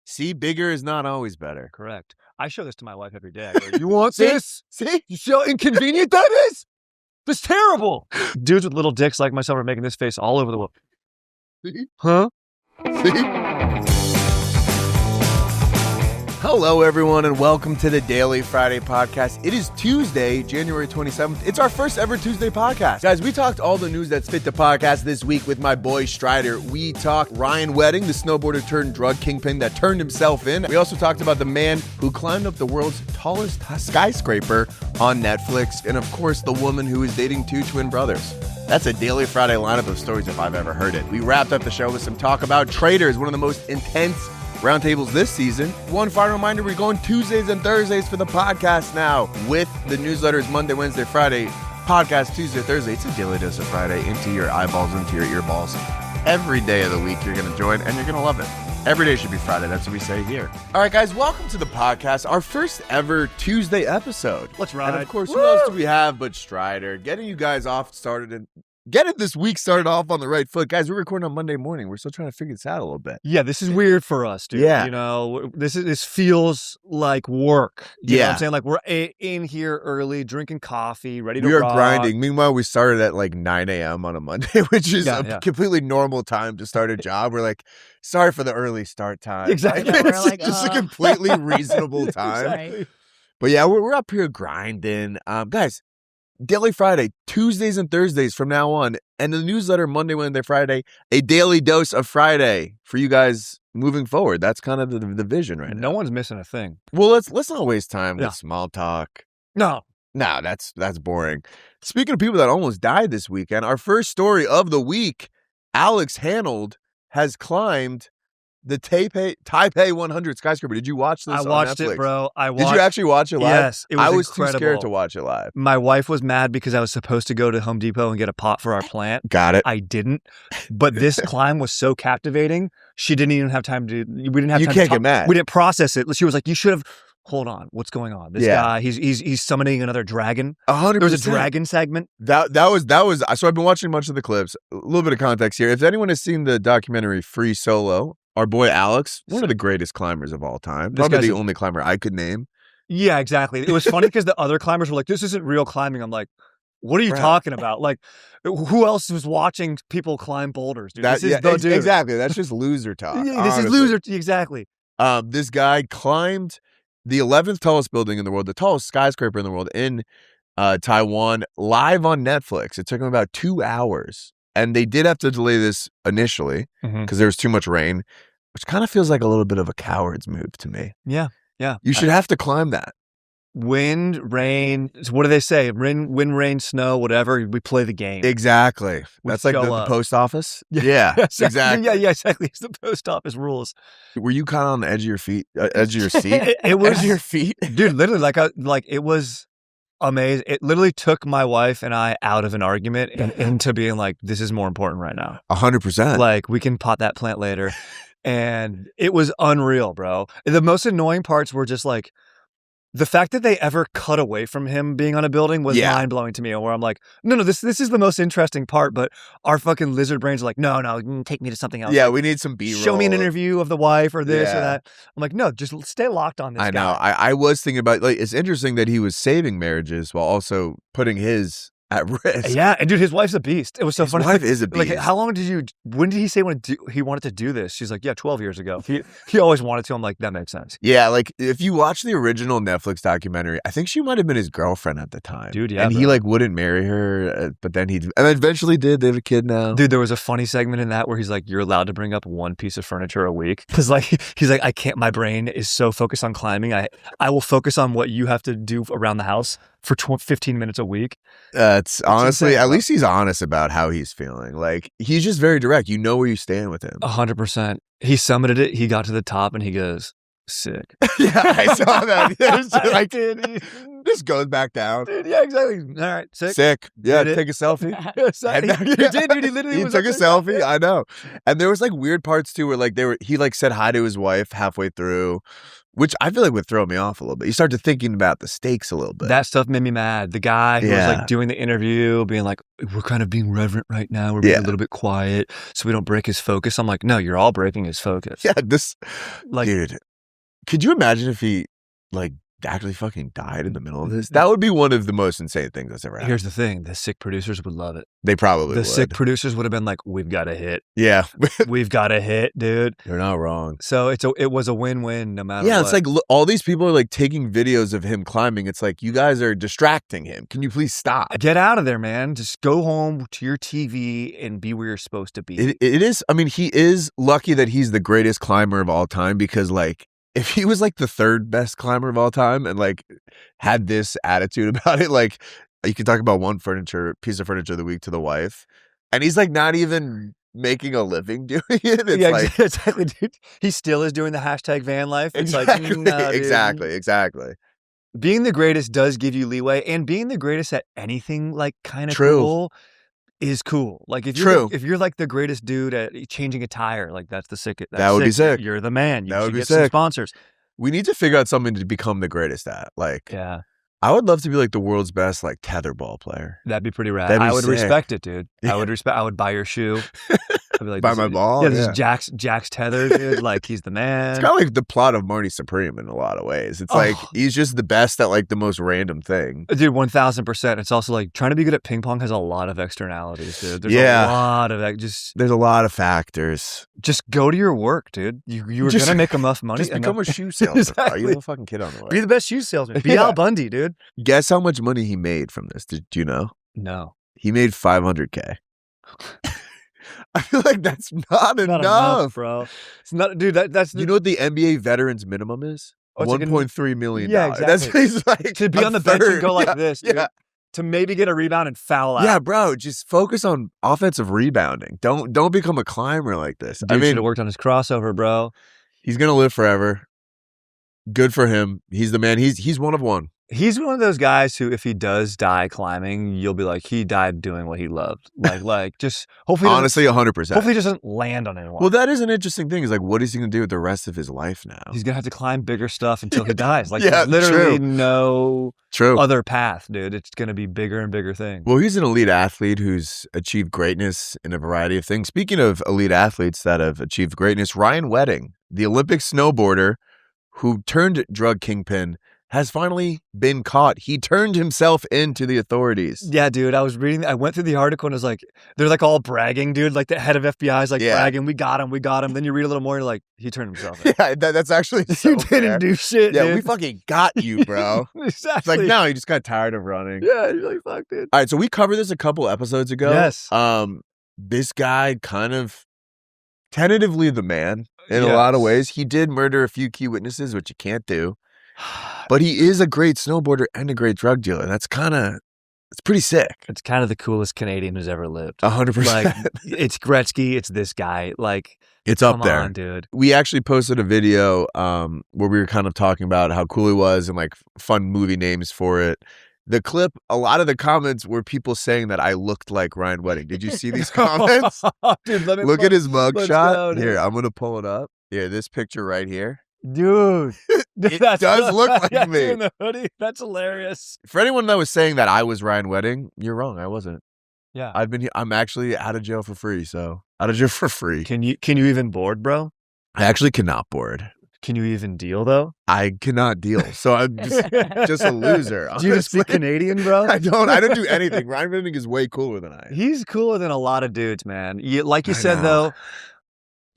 See, bigger is not always better. Correct. I show this to my wife every day. I go, you want this? See? You see how inconvenient that is? That's terrible. Dudes with little dicks like myself are making this face all over the world. See? Huh? See? Hello, everyone, and welcome to the Daily Friday podcast. It is Tuesday, January 27th. It's our first ever Tuesday podcast. Guys, we talked all the news that's fit the podcast this week with my boy Strider. We talked Ryan Wedding, the snowboarder turned drug kingpin that turned himself in. We also talked about the man who climbed up the world's tallest skyscraper on Netflix. And of course, the woman who is dating two twin brothers. That's a Daily Friday lineup of stories if I've ever heard it. We wrapped up the show with some talk about Traitors, one of the most intense roundtables this season. One final reminder, we're going Tuesdays and Thursdays for the podcast now with the newsletters Monday, Wednesday, Friday, podcast Tuesday, Thursday. It's a daily dose of Friday into your eyeballs, into your earballs. Every day of the week you're going to join and you're going to love it. Every day should be Friday. That's what we say here. All right, guys, welcome to the podcast, our first ever Tuesday episode. Let's ride. And of course, who else do we have but Strider? Getting you guys off started and getting this week started off on the right foot. Guys, we're recording on Monday morning. We're still trying to figure this out a little bit. Yeah, this is weird for us, dude. Yeah. You know, this feels like work. You know what Yeah. I'm saying? Like we're in here early, drinking coffee, ready to We are rock. grinding. Meanwhile, we started at like 9 a.m. on a Monday, which is a completely normal time to start a job. We're like, sorry for the early start time. Exactly. Like, We're it's like, just a completely reasonable time. Exactly. But yeah, we're up here grinding. Guys, Daily Friday, Tuesdays and Thursdays from now on. And the newsletter Monday, Wednesday, Friday, a daily dose of Friday for you guys moving forward. That's kind of the vision right now. No one's missing a thing. Well, let's not waste time Yeah. with small talk. No. No, that's boring. Speaking of people that almost died this weekend, our first story of the week, Alex Honnold has climbed the Taipei 100 skyscraper. Did you watch this I on watched Netflix? it, bro. Did you actually watch it live? Yes, it was I was incredible. too scared to watch it live. My wife was mad because I was supposed to go to Home Depot and get a pot for our plant. Got it. I didn't, but this climb was so captivating. She didn't even have time to. We didn't have You time. can't to get mad. We didn't process it. She was like, "You should have." Hold on, what's going on? This Yeah. guy, he's summoning another dragon. 100%. There was a dragon segment. That was. So I've been watching much of the clips. A little bit of context here. If anyone has seen the documentary Free Solo, our boy Alex, one of the greatest climbers of all time, This probably guy's the only climber I could name. Yeah, exactly. It was funny because the other climbers were like, "This isn't real climbing." I'm like, "What are you Bro. talking about? Like, who else was watching people climb boulders, dude? This is Yeah, the dude. exactly. That's just loser talk. Yeah, this is honestly. loser. Exactly. This guy climbed the 11th tallest building in the world, the tallest skyscraper in the world in Taiwan, live on Netflix. It took him about 2 hours. And they did have to delay this initially because there was too much rain, which kind of feels like a little bit of a coward's move to me. Yeah. You should have to climb that. Wind, rain. What do they say? Wind, rain, snow, whatever. We play the game. Exactly. We That's like show the up. post office. Yeah, exactly. Yeah, exactly. It's the post office rules. Were you kind of on the edge of your feet, edge of your seat? It was Edge of your feet. dude. Literally, like it was amazing. It literally took my wife and I out of an argument and into being like, this is more important right now. 100%. Like we can pot that plant later, and it was unreal, bro. The most annoying parts were just like. The fact that they ever cut away from him being on a building was mind blowing to me. Where I'm like, no, this is the most interesting part. But our fucking lizard brains are like, no, take me to something else. Yeah, we need some B-roll. Show me an interview of the wife or this or that. I'm like, no, just stay locked on this guy. I know. I was thinking about, like, it's interesting that he was saving marriages while also putting his at risk. Yeah, and dude, his wife's a beast. It was so His funny. wife is a beast. Like, how long when did he say he wanted to do this? She's like, yeah, 12 years ago. He always wanted to. I'm like, that makes sense. Yeah, like, if you watch the original Netflix documentary, I think she might have been his girlfriend at the time. Dude, yeah, and he, bro. like, wouldn't marry her, but then and eventually did. They have a kid now. Dude, there was a funny segment in that where he's like, you're allowed to bring up one piece of furniture a week. Because like, he's like, I can't, my brain is so focused on climbing. I will focus on what you have to do around the house for 15 minutes a week. It's honestly, insane, at bro. least he's honest about how he's feeling. Like, he's just very direct. You know where you stand with him. 100%. He summited it. He got to the top and he goes, sick. Yeah, I saw that. It was just like, Just goes back down. Dude, yeah, exactly. All right, sick. Yeah, take a selfie. He did, dude. He literally took a selfie. I know. And there was like weird parts too, where like he like said hi to his wife halfway through, which I feel like would throw me off a little bit. You start to thinking about the stakes a little bit. That stuff made me mad. The guy who was like doing the interview, being like, "We're kind of being reverent right now. We're being a little bit quiet, so we don't break his focus." I'm like, "No, you're all breaking his focus." Yeah, dude. Could you imagine if he like actually fucking died in the middle of this? That would be one of the most insane things that's ever happened. Here's the thing. The sick producers would love it. They probably would. The sick producers would have been like, we've got a hit. Yeah. We've got a hit, dude. You're not wrong. So it was a win-win no matter what. Yeah, it's like all these people are like taking videos of him climbing. It's like, you guys are distracting him. Can you please stop? Get out of there, man. Just go home to your TV and be where you're supposed to be. It is, I mean, he is lucky that he's the greatest climber of all time, because like, if he was like the third best climber of all time and like had this attitude about it, like you can talk about one piece of furniture of the week to the wife, and he's like not even making a living doing it. It's like, exactly, dude. He still is doing the hashtag van life. It's exactly, like, no, exactly. Being the greatest does give you leeway, and being the greatest at anything like kind of cool is cool. Like if you're like the greatest dude at changing a tire, like that's the sick. That would be sick. You're the man. You that should would be get sick. some sponsors. We need to figure out something to become the greatest at. Like, I would love to be like the world's best like tetherball player. That'd be pretty rad. That'd be I would sick. Respect it, dude. I would buy your shoe. I'd be like, buy my ball. Yeah, this is Jack's tether, dude. Like he's the man. It's kind of like the plot of Marty Supreme in a lot of ways. It's like he's just the best at like the most random thing. Dude, 1000%. It's also like trying to be good at ping pong has a lot of externalities, dude. There's a lot of there's a lot of factors. Just go to your work, dude. You were gonna make enough money. Just become a shoe salesman. Exactly. You have a fucking kid on the way. Be the best shoe salesman. Be Al Bundy, dude. Guess how much money he made from this? Do you know? No. He made $500K. I feel like that's not enough, bro. It's not, dude. That's you know what the NBA veterans minimum is? $1.3 million. Yeah, exactly. That's like to be on the bench and go like this, dude. Yeah. To maybe get a rebound and foul out. Yeah, bro. Just focus on offensive rebounding. Don't become a climber like this. Dude should have worked on his crossover, bro. He's gonna live forever. Good for him. He's the man. He's one of one. He's one of those guys who, if he does die climbing, you'll be like, he died doing what he loved. Like just hopefully. Honestly, 100%. Hopefully, he doesn't land on anyone. Well, that is an interesting thing. Is like, what is he gonna do with the rest of his life now? He's gonna have to climb bigger stuff until he dies. Like, there's literally no other path, dude. It's gonna be bigger and bigger things. Well, he's an elite athlete who's achieved greatness in a variety of things. Speaking of elite athletes that have achieved greatness, Ryan Wedding, the Olympic snowboarder who turned drug kingpin, has finally been caught. He turned himself into the authorities. Yeah, dude. I went through the article and it was like, they're like all bragging, dude. Like the head of FBI is like bragging, we got him. Then you read a little more and you're like, he turned himself in. Yeah, that's actually so He didn't do shit, yeah, dude. we fucking got you, bro. Exactly. It's like, no, he just got tired of running. Yeah, you're like, fuck, dude. All right, so we covered this a couple episodes ago. Yes. This guy kind of tentatively the man in a lot of ways. He did murder a few key witnesses, which you can't do. But he is a great snowboarder and a great drug dealer. It's pretty sick. It's kind of the coolest Canadian who's ever lived. 100%. Like, it's Gretzky. It's this guy. Like, it's up there. Come on, dude. We actually posted a video where we were kind of talking about how cool he was and like fun movie names for it. The clip, a lot of the comments were people saying that I looked like Ryan Wedding. Did you see these comments? Dude, look at his mugshot. Here, I'm going to pull it up. Here, this picture right here. Dude. It does look like me. In the hoodie. That's hilarious. For anyone that was saying that I was Ryan Wedding, you're wrong. I wasn't. Yeah. I'm actually out of jail for free. So out of jail for free. Can you even board, bro? I actually cannot board. Can you even deal though? I cannot deal. So I'm just a loser. Do you even speak Canadian, bro? I don't do anything. Ryan Wedding is way cooler than I am. He's cooler than a lot of dudes, man. Like you said though,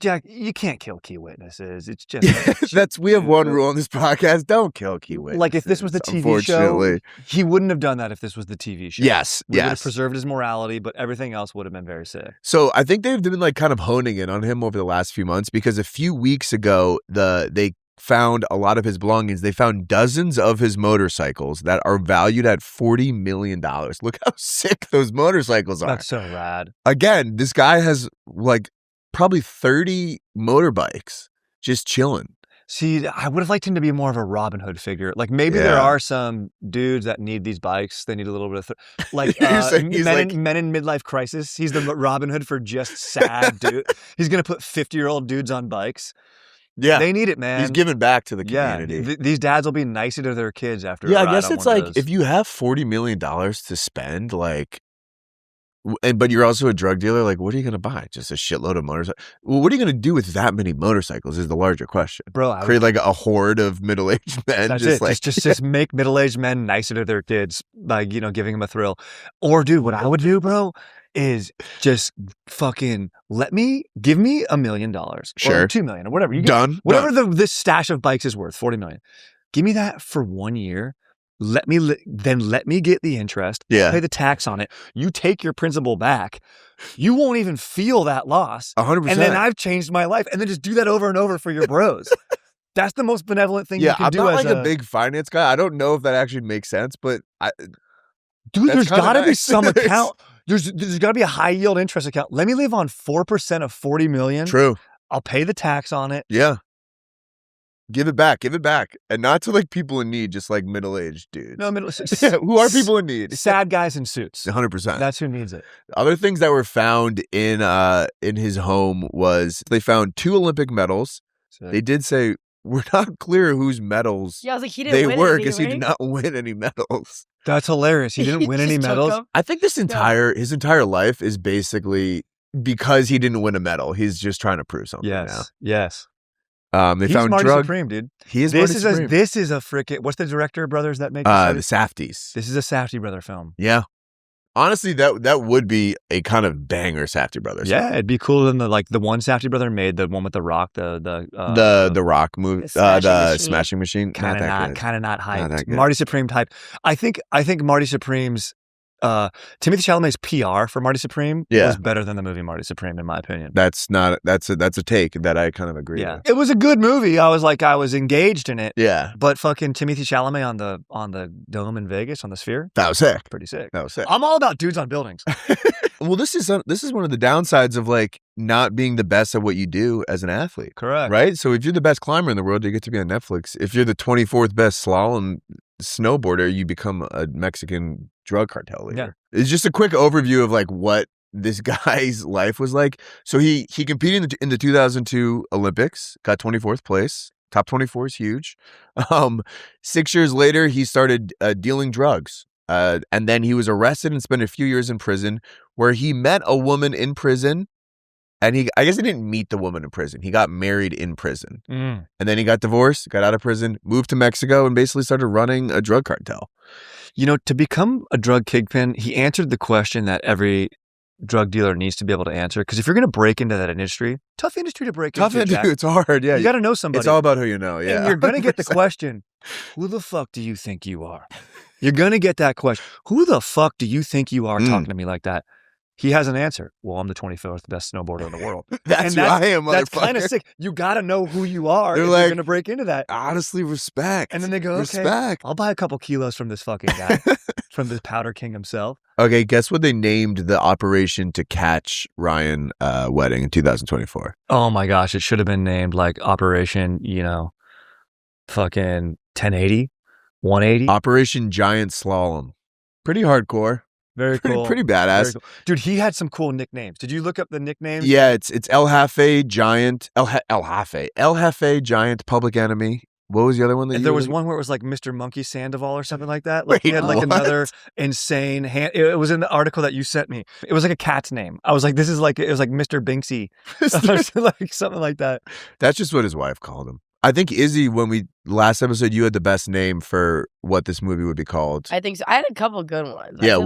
Jack, you can't kill key witnesses. It's just we have one rule on this podcast: don't kill key witnesses. Like if this was the TV show, he wouldn't have done that. If this was the TV show, yes, we would have preserved his morality, but everything else would have been very sick. So I think they've been like kind of honing in on him over the last few months because a few weeks ago they found a lot of his belongings. They found dozens of his motorcycles that are valued at $40 million. Look how sick those motorcycles are. That's so rad. Again, this guy has like probably 30 motorbikes just chilling. See, I would have liked him to be more of a Robin Hood figure. Like maybe there are some dudes that need these bikes. They need a little bit of like men in midlife crisis. He's the Robin Hood for just sad dude. He's gonna put 50-year-old dudes on bikes. Yeah, they need it, man. He's giving back to the community. Yeah, these dads will be nicer to their kids after. Yeah, I guess it's like if you have $40 million to spend, like. But you're also a drug dealer. Like, what are you going to buy? Just a shitload of motorcycles? Well, what are you going to do with that many motorcycles is the larger question. Bro, create like a horde of middle-aged men. That's it. Like, just make middle-aged men nicer to their kids by, giving them a thrill. Or, dude, what I would do, bro, is just fucking give me $1 million. Sure. Or $2 million or whatever. Whatever this stash of bikes is worth, $40 million. Give me that for 1 year. Let me get the interest. Yeah. Pay the tax on it. You take your principal back. You won't even feel that loss. 100%. And then I've changed my life. And then just do that over and over for your bros. That's the most benevolent thing you can do. I'm not like a big finance guy. I don't know if that actually makes sense, but dude, there's got to be some account. There's got to be a high yield interest account. Let me live on 4% of 40 million. True. I'll pay the tax on it. Yeah. Give it back. And not to like people in need, just like middle-aged dudes. No, who are people in need? Sad guys in suits. 100%. That's who needs it. Other things that were found in his home was they found 2 Olympic medals. Sick. They did say, we're not clear whose medals I was like, he didn't win were any, because he right? did not win any medals. That's hilarious. He didn't win any medals. I think his entire life is basically because he didn't win a medal. He's just trying to prove something now. Yes. He's found Marty Supreme, dude. He is Marty Supreme. This is a freaking. What's the director brothers that make the Safdies? This is a Safdie brother film. Yeah, honestly, that would be a kind of banger Safdie brothers. Yeah, film. It'd be cooler than the one Safdie brother made, the one with the Rock, the Rock movie, the Smashing Machine. Kind of not hyped. Not Marty Supreme type. I think Marty Supreme's. Timothée Chalamet's PR for Marty Supreme was better than the movie Marty Supreme, in my opinion. That's a take that I kind of agree with. It was a good movie. I was engaged in it. Yeah. But fucking Timothée Chalamet on the dome in Vegas, on the Sphere. That was sick. Pretty sick. That was sick. I'm all about dudes on buildings. Well, this is one of the downsides of like not being the best at what you do as an athlete. Correct. Right? So if you're the best climber in the world, you get to be on Netflix. If you're the 24th best slalom snowboarder, you become a Mexican drug cartel leader. Yeah. It's just a quick overview of like what this guy's life was like. So he competed in the 2002 Olympics, got 24th place. Top 24 is huge. 6 years later, he started dealing drugs. And then he was arrested and spent a few years in prison, where he met a woman in prison. And I guess he didn't meet the woman in prison. He got married in prison. And then he got divorced, got out of prison, moved to Mexico, and basically started running a drug cartel. To become a drug kingpin, he answered the question that every drug dealer needs to be able to answer. Because if you're going to break into that industry, tough industry to break into. It's hard. Yeah, you got to know somebody. It's all about who you know. Yeah, and you're going to get the question, who the fuck do you think you are? You're going to get that question. Who the fuck do you think you are talking to me like that? He has an answer. Well, I'm the 24th best snowboarder in the world. That's who I am, motherfucker. That's kind of sick. You got to know who you are if you're going to break into that. Honestly, respect. And then they go, okay, I'll buy a couple kilos from this fucking guy, from the Powder King himself. Okay, guess what they named the operation to catch Ryan Wedding in 2024? Oh my gosh, it should have been named like Operation, fucking 1080, 180. Operation Giant Slalom. Pretty hardcore. Very cool. Pretty badass. Very cool. Dude, he had some cool nicknames. Did you look up the nicknames? Yeah, it's El Jefe Giant, El Jefe Giant, Public Enemy. What was the other one that there was one where it was like Mr. Monkey Sandoval or something like that. Like he had like another insane hand. It was in the article that you sent me. It was like a cat's name. I was like, it was like Mr. Binksy. Like something like that. That's just what his wife called him. I think Izzy, when last episode, you had the best name for what this movie would be called. I think so. I had a couple good ones. Yeah,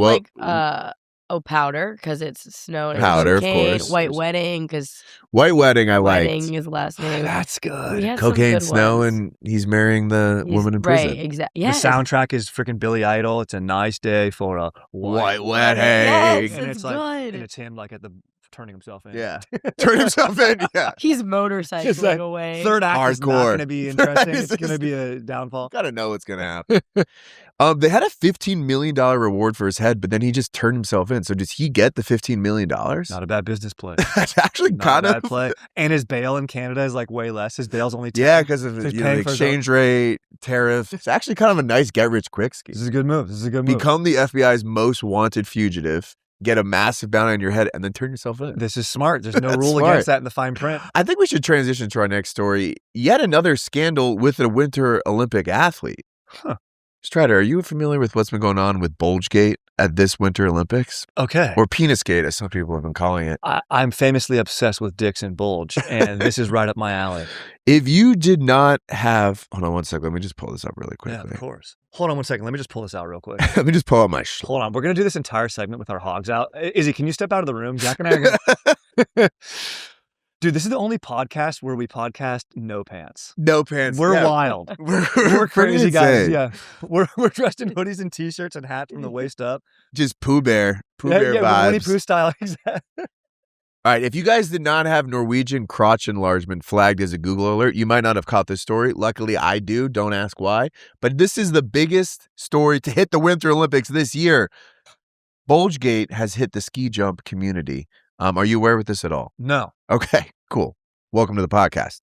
Powder, because it's snow and Powder, of course. White Wedding, because White Wedding, I liked. Wedding is the last name. That's good. Cocaine, snow, and he's marrying the woman in prison. Right, exactly. Yes. The soundtrack is freaking Billy Idol. It's a nice day for a white wedding. Yes, and it's like, good. and it's him like at the turning himself in. Yeah. Turn himself in. Yeah. He's motorcycling It's like away. third act is not Hardcore. going to be interesting. It's going to be a downfall. Gotta know what's gonna happen. They had a $15 million reward for his head, but then he just turned himself in. So does he get the $15 million? Not a bad business play. That's actually Not kind a of bad play. And his bail in Canada is like way less. His bail's only 10. Yeah, because of So he's the paying for his exchange rate, tariff. It's actually kind of a nice get-rich-quick scheme. This is a good move. Become the FBI's most wanted fugitive, get a massive bounty on your head, and then turn yourself in. This is smart. There's no That's rule smart. against that in the fine print. I think we should transition to our next story. Yet another scandal with a Winter Olympic athlete. Huh. Strider, are you familiar with what's been going on with Bulge-gate at this Winter Olympics? Okay. Or Penis-gate, as some people have been calling it. I'm famously obsessed with dicks and bulge, and this is right up my alley. If you did not have... Hold on one second. Let me just pull this up really quickly. Yeah, of course. Hold on one second. Let me just pull this out real quick. Let me just pull out my... Hold on. We're going to do this entire segment with our hogs out. Izzy, can you step out of the room? Jack and I are going Dude, this is the only podcast where we podcast no pants. No pants. We're yeah. wild. We're Crazy pretty guys. insane. Yeah. We're dressed in hoodies and t-shirts and hats from the waist up. Just Pooh Bear vibes. Winnie Pooh style. All right, if you guys did not have Norwegian crotch enlargement flagged as a Google alert, you might not have caught this story. Luckily, I do. Don't ask why. But this is the biggest story to hit the Winter Olympics this year. Bulge-gate has hit the ski jump community. Are you aware of this at all? No. Okay, cool. Welcome to the podcast.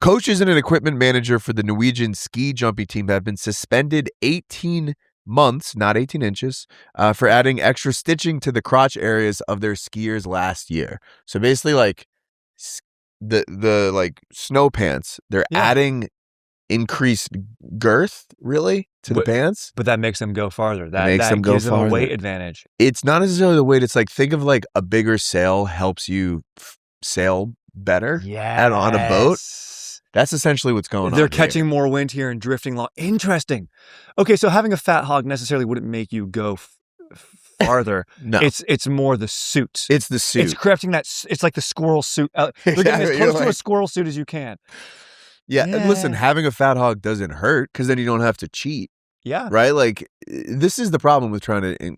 Coaches and an equipment manager for the Norwegian ski jumping team have been suspended 18 months, not 18 inches, for adding extra stitching to the crotch areas of their skiers last year. So basically, like the like snow pants, they're adding increased girth, really, to the pants. But that makes them go farther. That makes them go gives them a farther. weight advantage. It's not necessarily the weight. It's like, think of like a bigger sail helps you sail better on a boat. That's essentially what's going on. They're catching more wind here and drifting along. Interesting. Okay, so having a fat hog necessarily wouldn't make you go farther. No. It's more the suit. It's the suit. It's crafting that. It's like the squirrel suit. They're getting as close to a squirrel suit as you can. Yeah, and listen, having a fat hog doesn't hurt because then you don't have to cheat. Yeah. Right? Like, this is the problem with trying to...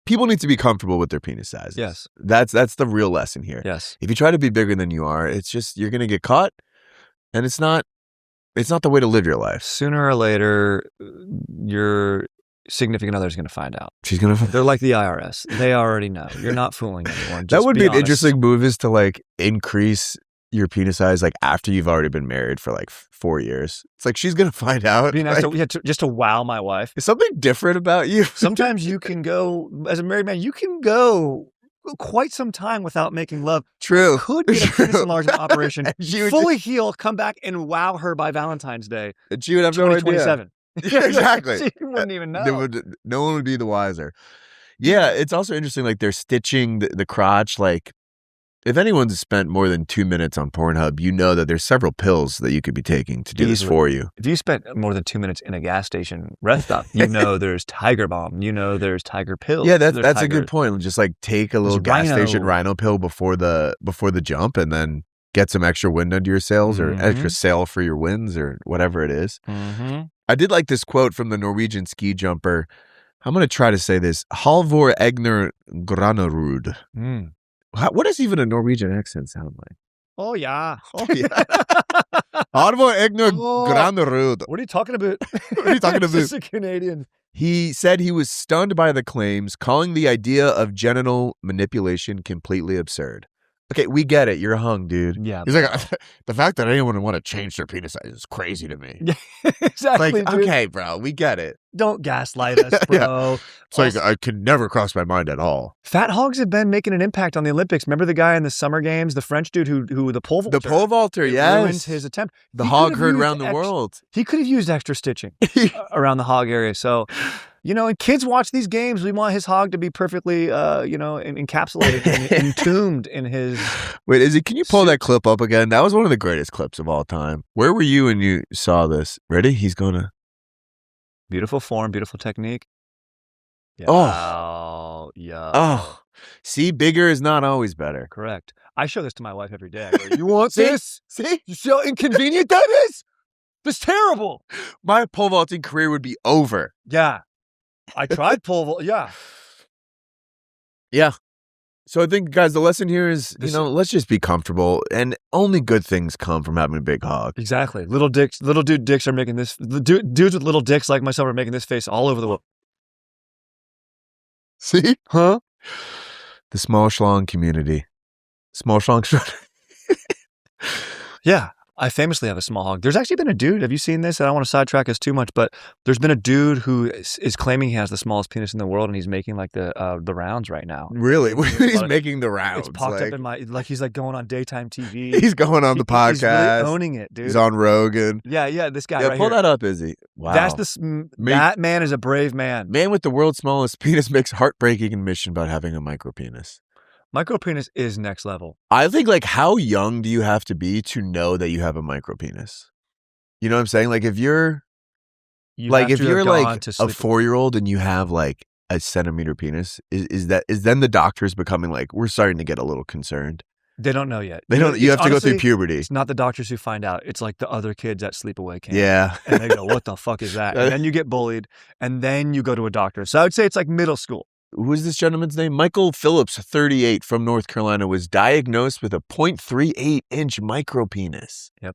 People need to be comfortable with their penis sizes. Yes. That's the real lesson here. Yes. If you try to be bigger than you are, it's just, you're going to get caught, and it's not the way to live your life. Sooner or later, your significant other is going to find out. She's going to... They're like the IRS. They already know. You're not fooling anyone. That would be an honest. interesting move, is to like increase your penis size like after you've already been married for like 4 years. It's like, she's gonna find out. Be nice just to wow my wife. Is something different about you? Sometimes you can go, as a married man, you can go quite some time without making love. True. Could get a penis enlargement operation, She would fully heal, come back and wow her by Valentine's Day. She would have no idea. 2027. Yeah, exactly. She wouldn't even know. No one would be the wiser. Yeah, it's also interesting, like they're stitching the crotch. Like, if anyone's spent more than 2 minutes on Pornhub, you know that there's several pills that you could be taking to do this for you. If you spent more than 2 minutes in a gas station rest stop, you know there's Tiger Balm, you know there's Tiger pills. Yeah, that's a good point. Just like take a little gas Rhino. station rhino pill before the jump, and then get some extra wind under your sails, or extra sail for your winds, or whatever it is. Mm-hmm. I did like this quote from the Norwegian ski jumper. I'm going to try to say this. Halvor Egner Granerud. What does even a Norwegian accent sound like? Oh, yeah. Oh, yeah. Halvor Egner Granerud. What are you talking about? What are you talking about? This is a Canadian. He said he was stunned by the claims, calling the idea of genital manipulation completely absurd. Okay, we get it. You're hung, dude. Yeah. He's like, the fact that anyone would want to change their penis size is crazy to me. Yeah, exactly. Like, dude. okay, bro, we get it. Don't gaslight us, bro. It's like, I could never cross my mind at all. Fat hogs have been making an impact on the Olympics. Remember the guy in the Summer Games, the French dude who the pole vaulter? The pole vaulter, ruined his attempt. The hog herd around the world. He could have used extra stitching around the hog area. So, and kids watch these games. We want his hog to be perfectly, encapsulated and entombed in his... Wait, Izzy, can you pull that clip up again? That was one of the greatest clips of all time. Where were you when you saw this? Ready? He's going to... Beautiful form, beautiful technique. Yeah. Oh. Yeah. Oh. See, bigger is not always better. Correct. I show this to my wife every day. I go, you want See? this? See? You see how inconvenient that is? That's terrible. My pole vaulting career would be over. Yeah. I tried pole vault. Yeah. Yeah. So I think, guys, the lesson here is, let's just be comfortable, and only good things come from having a big hog. Exactly. Little dude dicks are making this. Dudes with little dicks like myself are making this face all over the world. See? Huh? The small schlong community. Small schlong. Yeah. I famously have a small hog. There's actually been a dude. Have you seen this? I don't want to sidetrack us too much, but there's been a dude who is claiming he has the smallest penis in the world, and he's making like the rounds right now. Really? He's making the rounds. It's popped up in my he's like going on daytime TV. He's going on the podcast. He's really owning it, dude. He's on Rogan. Yeah. This guy. Yeah, right pull here. that up, Izzy. Wow. That man is a brave man. Man with the world's smallest penis makes heartbreaking admission about having a micro penis. Micro penis is next level. I think, like, how young do you have to be to know that you have a micro penis? You know what I'm saying? Like, if you're like a 4-year-old and you have like a centimeter penis, is then the doctors becoming like, we're starting to get a little concerned? They don't know yet. They don't. You have to go through puberty. It's not the doctors who find out. It's like the other kids at sleepaway camp. Yeah. And they go, what the fuck is that? And then you get bullied, and then you go to a doctor. So I would say it's like middle school. Who is this gentleman's name? Michael Phillips, 38, from North Carolina, was diagnosed with a 0.38-inch micropenis. Yep.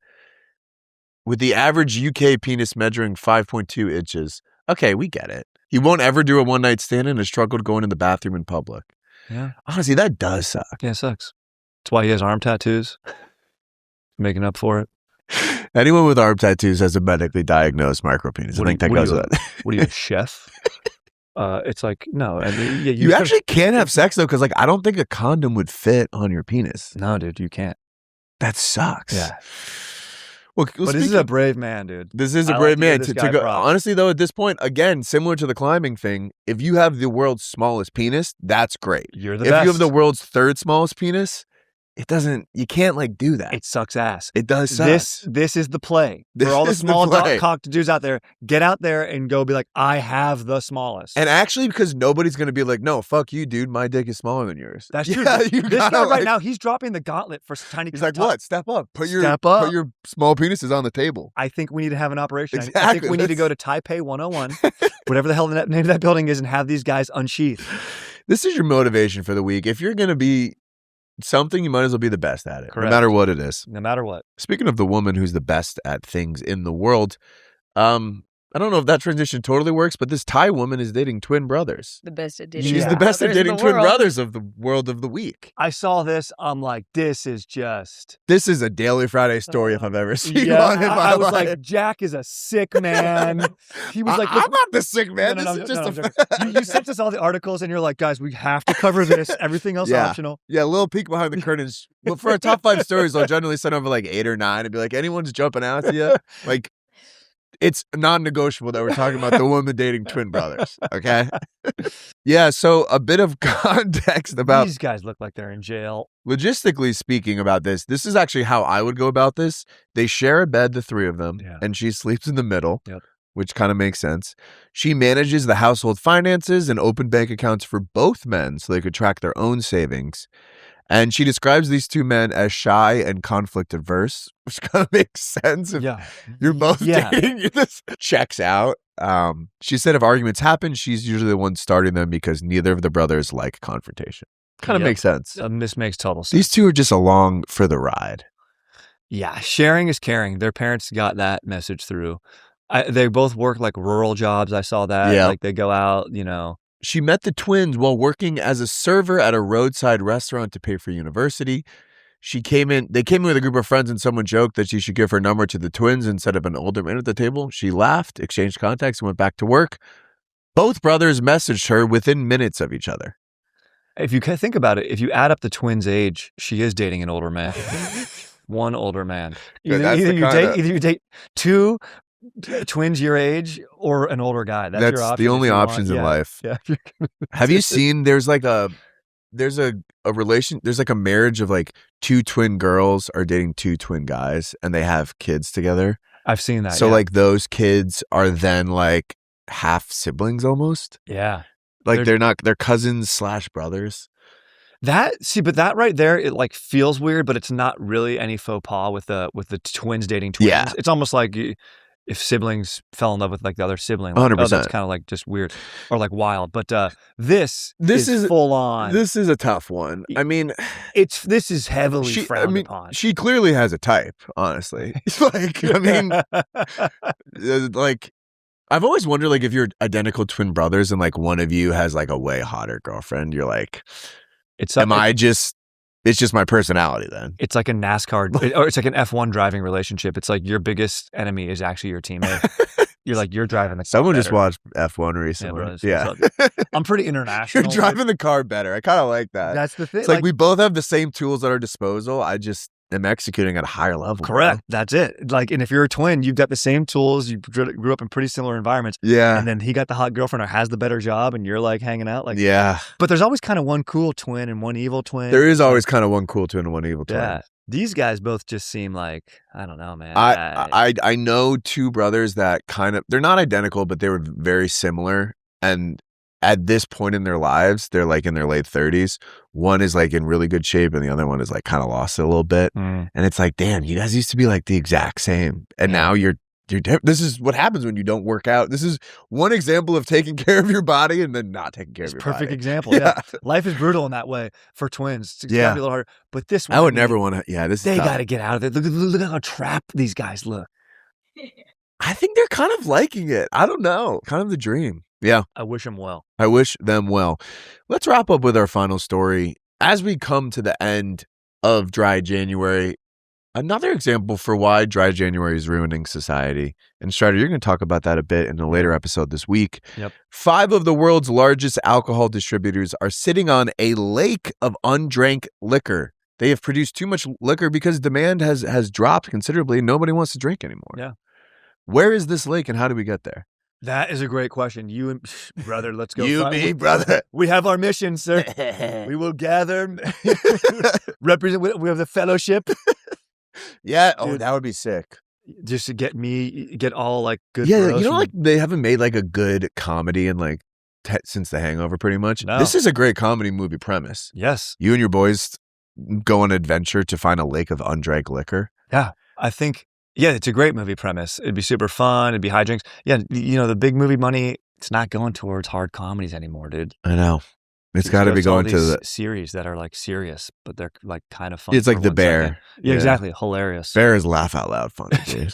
With the average UK penis measuring 5.2 inches. Okay, we get it. He won't ever do a one-night stand and has struggled going to the bathroom in public. Yeah. Honestly, that does suck. Yeah, it sucks. That's why he has arm tattoos. Making up for it. Anyone with arm tattoos has a medically diagnosed micropenis. I think that goes with that. What are you, a chef? It's like, no. I mean, you actually can't have sex, though, because like I don't think a condom would fit on your penis. No, dude, you can't. That sucks. Yeah. Well, but this is a brave man, dude. This is a brave man to go. Honestly, though, at this point, again, similar to the climbing thing, if you have the world's smallest penis, that's great. You're the best. If you have the world's third smallest penis, you can't like do that. It sucks ass. It does suck. This is the play. For all the small cocked dudes out there, get out there and go be like, I have the smallest. And actually, because nobody's going to be like, no, fuck you, dude. My dick is smaller than yours. That's true. This guy right now, he's dropping the gauntlet for tiny. He's like, what? Step up. Put your small penises on the table. I think we need to have an operation. Exactly. I think we need to go to Taipei 101, whatever the hell the name of that building is, and have these guys unsheath. This is your motivation for the week. If you're going to be something, you might as well be the best at it. Correct. No matter what it is. No matter what. Speaking of the woman who's the best at things in the world, I don't know if that transition totally works, but this Thai woman is dating twin brothers. The best at dating. She's the best at dating twin brothers of the world of the week. I saw this. I'm like, this is a Daily Friday story if I've ever seen one in my I was life. like, Jack is a sick man. He was like, I'm not the sick man. You sent us all the articles and you're like, guys, we have to cover this. Everything else optional. Yeah, a little peek behind the curtains. Well, for our top 5 stories, I'll generally send over like 8 or 9 and be like, anyone's jumping out to you? Like, it's non-negotiable that we're talking about the woman dating twin brothers, okay? Yeah, so a bit of context about... These guys look like they're in jail. Logistically speaking about this is actually how I would go about this. They share a bed, the 3 of them, and she sleeps in the middle, which kind of makes sense. She manages the household finances and open bank accounts for both men so they could track their own savings. And she describes these 2 men as shy and conflict averse, which kind of makes sense. If you're both dating, this checks out. She said if arguments happen, she's usually the one starting them because neither of the brothers like confrontation. Kind of makes sense. This makes total sense. These 2 are just along for the ride. Yeah, sharing is caring. Their parents got that message through. They both work like rural jobs. I saw that. Yeah. Like they go out, She met the twins while working as a server at a roadside restaurant to pay for university. They came in with a group of friends and someone joked that she should give her number to the twins instead of an older man at the table. She laughed, exchanged contacts, and went back to work. Both brothers messaged her within minutes of each other. If you think about it, if you add up the twins' age, she is dating an older man. One older man. Either you date 2 twins your age or an older guy. That's your option. The only options in life. Yeah. Have you seen there's like a marriage of like 2 twin girls are dating 2 twin guys and they have kids together. I've seen that. So like those kids are then like half siblings almost. Yeah. Like they're cousins / brothers. But that right there, it like feels weird, but it's not really any faux pas with the twins dating twins. Yeah. It's almost like if siblings fell in love with like the other sibling, 100%. oh, that's kind of like just weird or like wild. But this is full on. This is a tough one. I mean, this is heavily frowned upon. She clearly has a type, honestly. Like, I mean, like, I've always wondered, like, if you're identical twin brothers and like one of you has like a way hotter girlfriend, you're like, it's just my personality then. It's like a NASCAR, or it's like an F1 driving relationship. It's like your biggest enemy is actually your teammate. You're driving the car Someone better. just watched F1 recently. Yeah. I'm pretty international. You're driving the car better. I kind of like that. That's the thing. It's like we both have the same tools at our disposal. I just am executing at a higher level. Correct. That's it. Like, and if you're a twin, you've got the same tools. You grew up in pretty similar environments. Yeah. And then he got the hot girlfriend or has the better job, and you're like hanging out. Like, yeah. But there's always kind of one cool twin and one evil twin. There is always kind of one cool twin and one evil twin. Yeah. These guys both just seem like, I don't know, man. I know two brothers that they're not identical, but they were very similar. And at this point in their lives, they're like in their late 30s. One is like in really good shape and the other one is like kind of lost it a little bit. And it's like, damn, you guys used to be like the exact same. And now you're this is what happens when you don't work out. This is one example of taking care of your body and then not taking care of your body. Perfect example. Yeah. Life is brutal in that way for twins. It's gotta be a little harder. But this one, I would never want to. Yeah, they got to get out of it. Look how trapped these guys look. I think they're kind of liking it. I don't know. Kind of the dream. Yeah. I wish them well. I wish them well. Let's wrap up with our final story. As we come to the end of Dry January, another example for why Dry January is ruining society. And Strider, you're going to talk about that a bit in a later episode this week. Yep. 5 of the world's largest alcohol distributors are sitting on a lake of undrank liquor. They have produced too much liquor because demand has dropped considerably. Nobody wants to drink anymore. Yeah. Where is this lake and how do we get there? That is a great question. You and brother, let's go. Brother. We have our mission, sir. We will gather, represent. We have the fellowship. Yeah. Oh, that would be sick. Just to get all like good. Yeah, you know, like they haven't made like a good comedy in like since The Hangover, pretty much. No. This is a great comedy movie premise. Yes. You and your boys go on an adventure to find a lake of undrank liquor. Yeah, I think. Yeah, it's a great movie premise. It'd be super fun. It'd be hijinks. Yeah, you know, the big movie money, it's not going towards hard comedies anymore, dude. I know. It's got to be going to the series that are like serious, but they're like kind of fun. It's like The Bear. Yeah, exactly. Hilarious. Bear is laugh out loud funny, dude.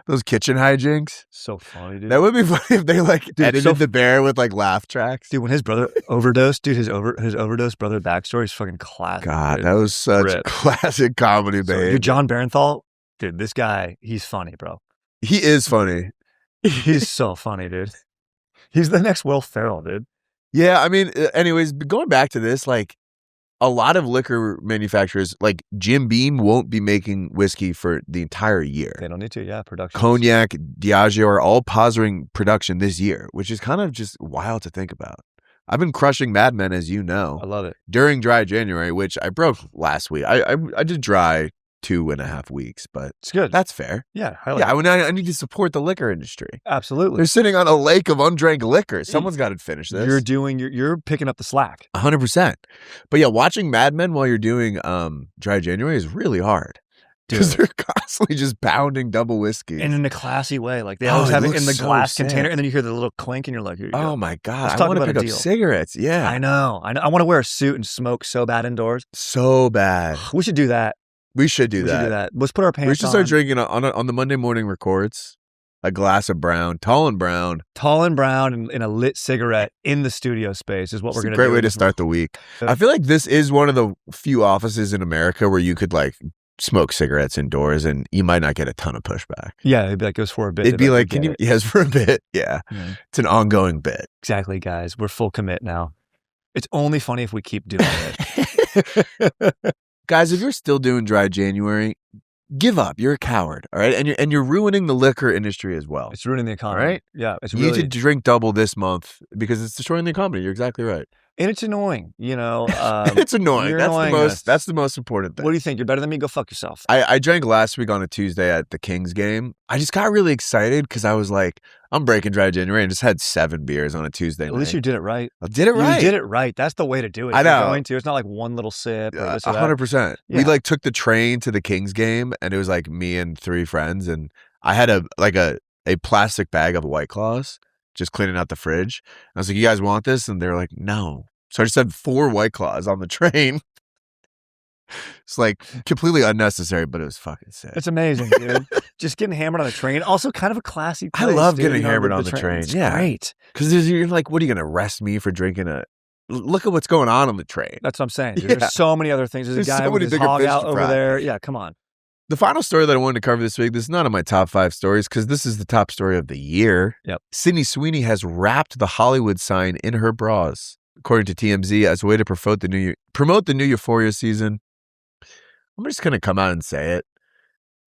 Those kitchen hijinks. So funny, dude. That would be funny if they like edited The Bear with like laugh tracks. Dude, when his brother overdosed, dude, his overdose brother backstory is fucking classic. God, dude. That was such classic comedy, babe. Dude, John Barenthal, dude, this guy, he's funny, bro. He is funny. He's so funny, dude. He's the next Will Ferrell, dude. Yeah, I mean, anyways, going back to this, like a lot of liquor manufacturers, like Jim Beam, won't be making whiskey for the entire year. They don't need to, yeah. Production. Cognac, Diageo are all pausing production this year, which is kind of just wild to think about. I've been crushing Mad Men, as you know. I love it. During Dry January, which I broke last week. I did dry 2.5 weeks, but it's good. That's fair. Yeah. I need to support the liquor industry. Absolutely. They're sitting on a lake of undrank liquor. Someone's got to finish this. You're picking up the slack. 100%. But yeah, watching Mad Men while you're doing Dry January is really hard. Because they're constantly just pounding double whiskey. And in a classy way. Like they always have it in the glass container, and then you hear the little clink and you're like, here you go. Oh my God. I want to pick up cigarettes. Yeah. I know. I want to wear a suit and smoke so bad indoors. So bad. We should do that. We should do that. Let's put our pants on. We should start drinking on the Monday morning records a glass of brown, tall and brown, and a lit cigarette in the studio space is what we're going to do. Great way to start the week. I feel like this is one of the few offices in America where you could like smoke cigarettes indoors and you might not get a ton of pushback. Yeah, it'd be like, goes for a bit. It'd be like, yes, for a bit. Yeah. It's an ongoing bit. Exactly, guys. We're full commit now. It's only funny if we keep doing it. Guys, if you're still doing Dry January, give up. You're a coward, all right? And you're ruining the liquor industry as well. It's ruining the economy. Right? Yeah. You need to drink double this month because it's destroying the economy. You're exactly right. And it's annoying, you know. It's annoying. That's the most important thing. What do you think? You're better than me? Go fuck yourself. I drank last week on a Tuesday at the Kings game. I just got really excited because I was like, I'm breaking Dry January and just had 7 beers on a Tuesday night. At least you did it right. I did it right. You did it right. That's the way to do it. I know. You're going to. It's not like one little sip. 100%. Yeah. We like took the train to the Kings game and it was like me and 3 friends and I had a plastic bag of White Claws, just cleaning out the fridge. I was like, you guys want this? And they were like, no. So I just had 4 White Claws on the train. It's like completely unnecessary, but it was fucking sick. It's amazing, dude. Just getting hammered on a train. Also kind of a classy place. I love dude, getting hammered on the train. It's yeah. great. Because you're like, what are you going to arrest me for drinking look at what's going on the train. That's what I'm saying, dude. There's so many other things. There's a guy with his hog out over there. Yeah, come on. The final story that I wanted to cover this week, this is not on my top 5 stories because this is the top story of the year. Yep. Sydney Sweeney has wrapped the Hollywood sign in her bras, according to TMZ, as a way to promote the new Euphoria season. I'm just going to come out and say it.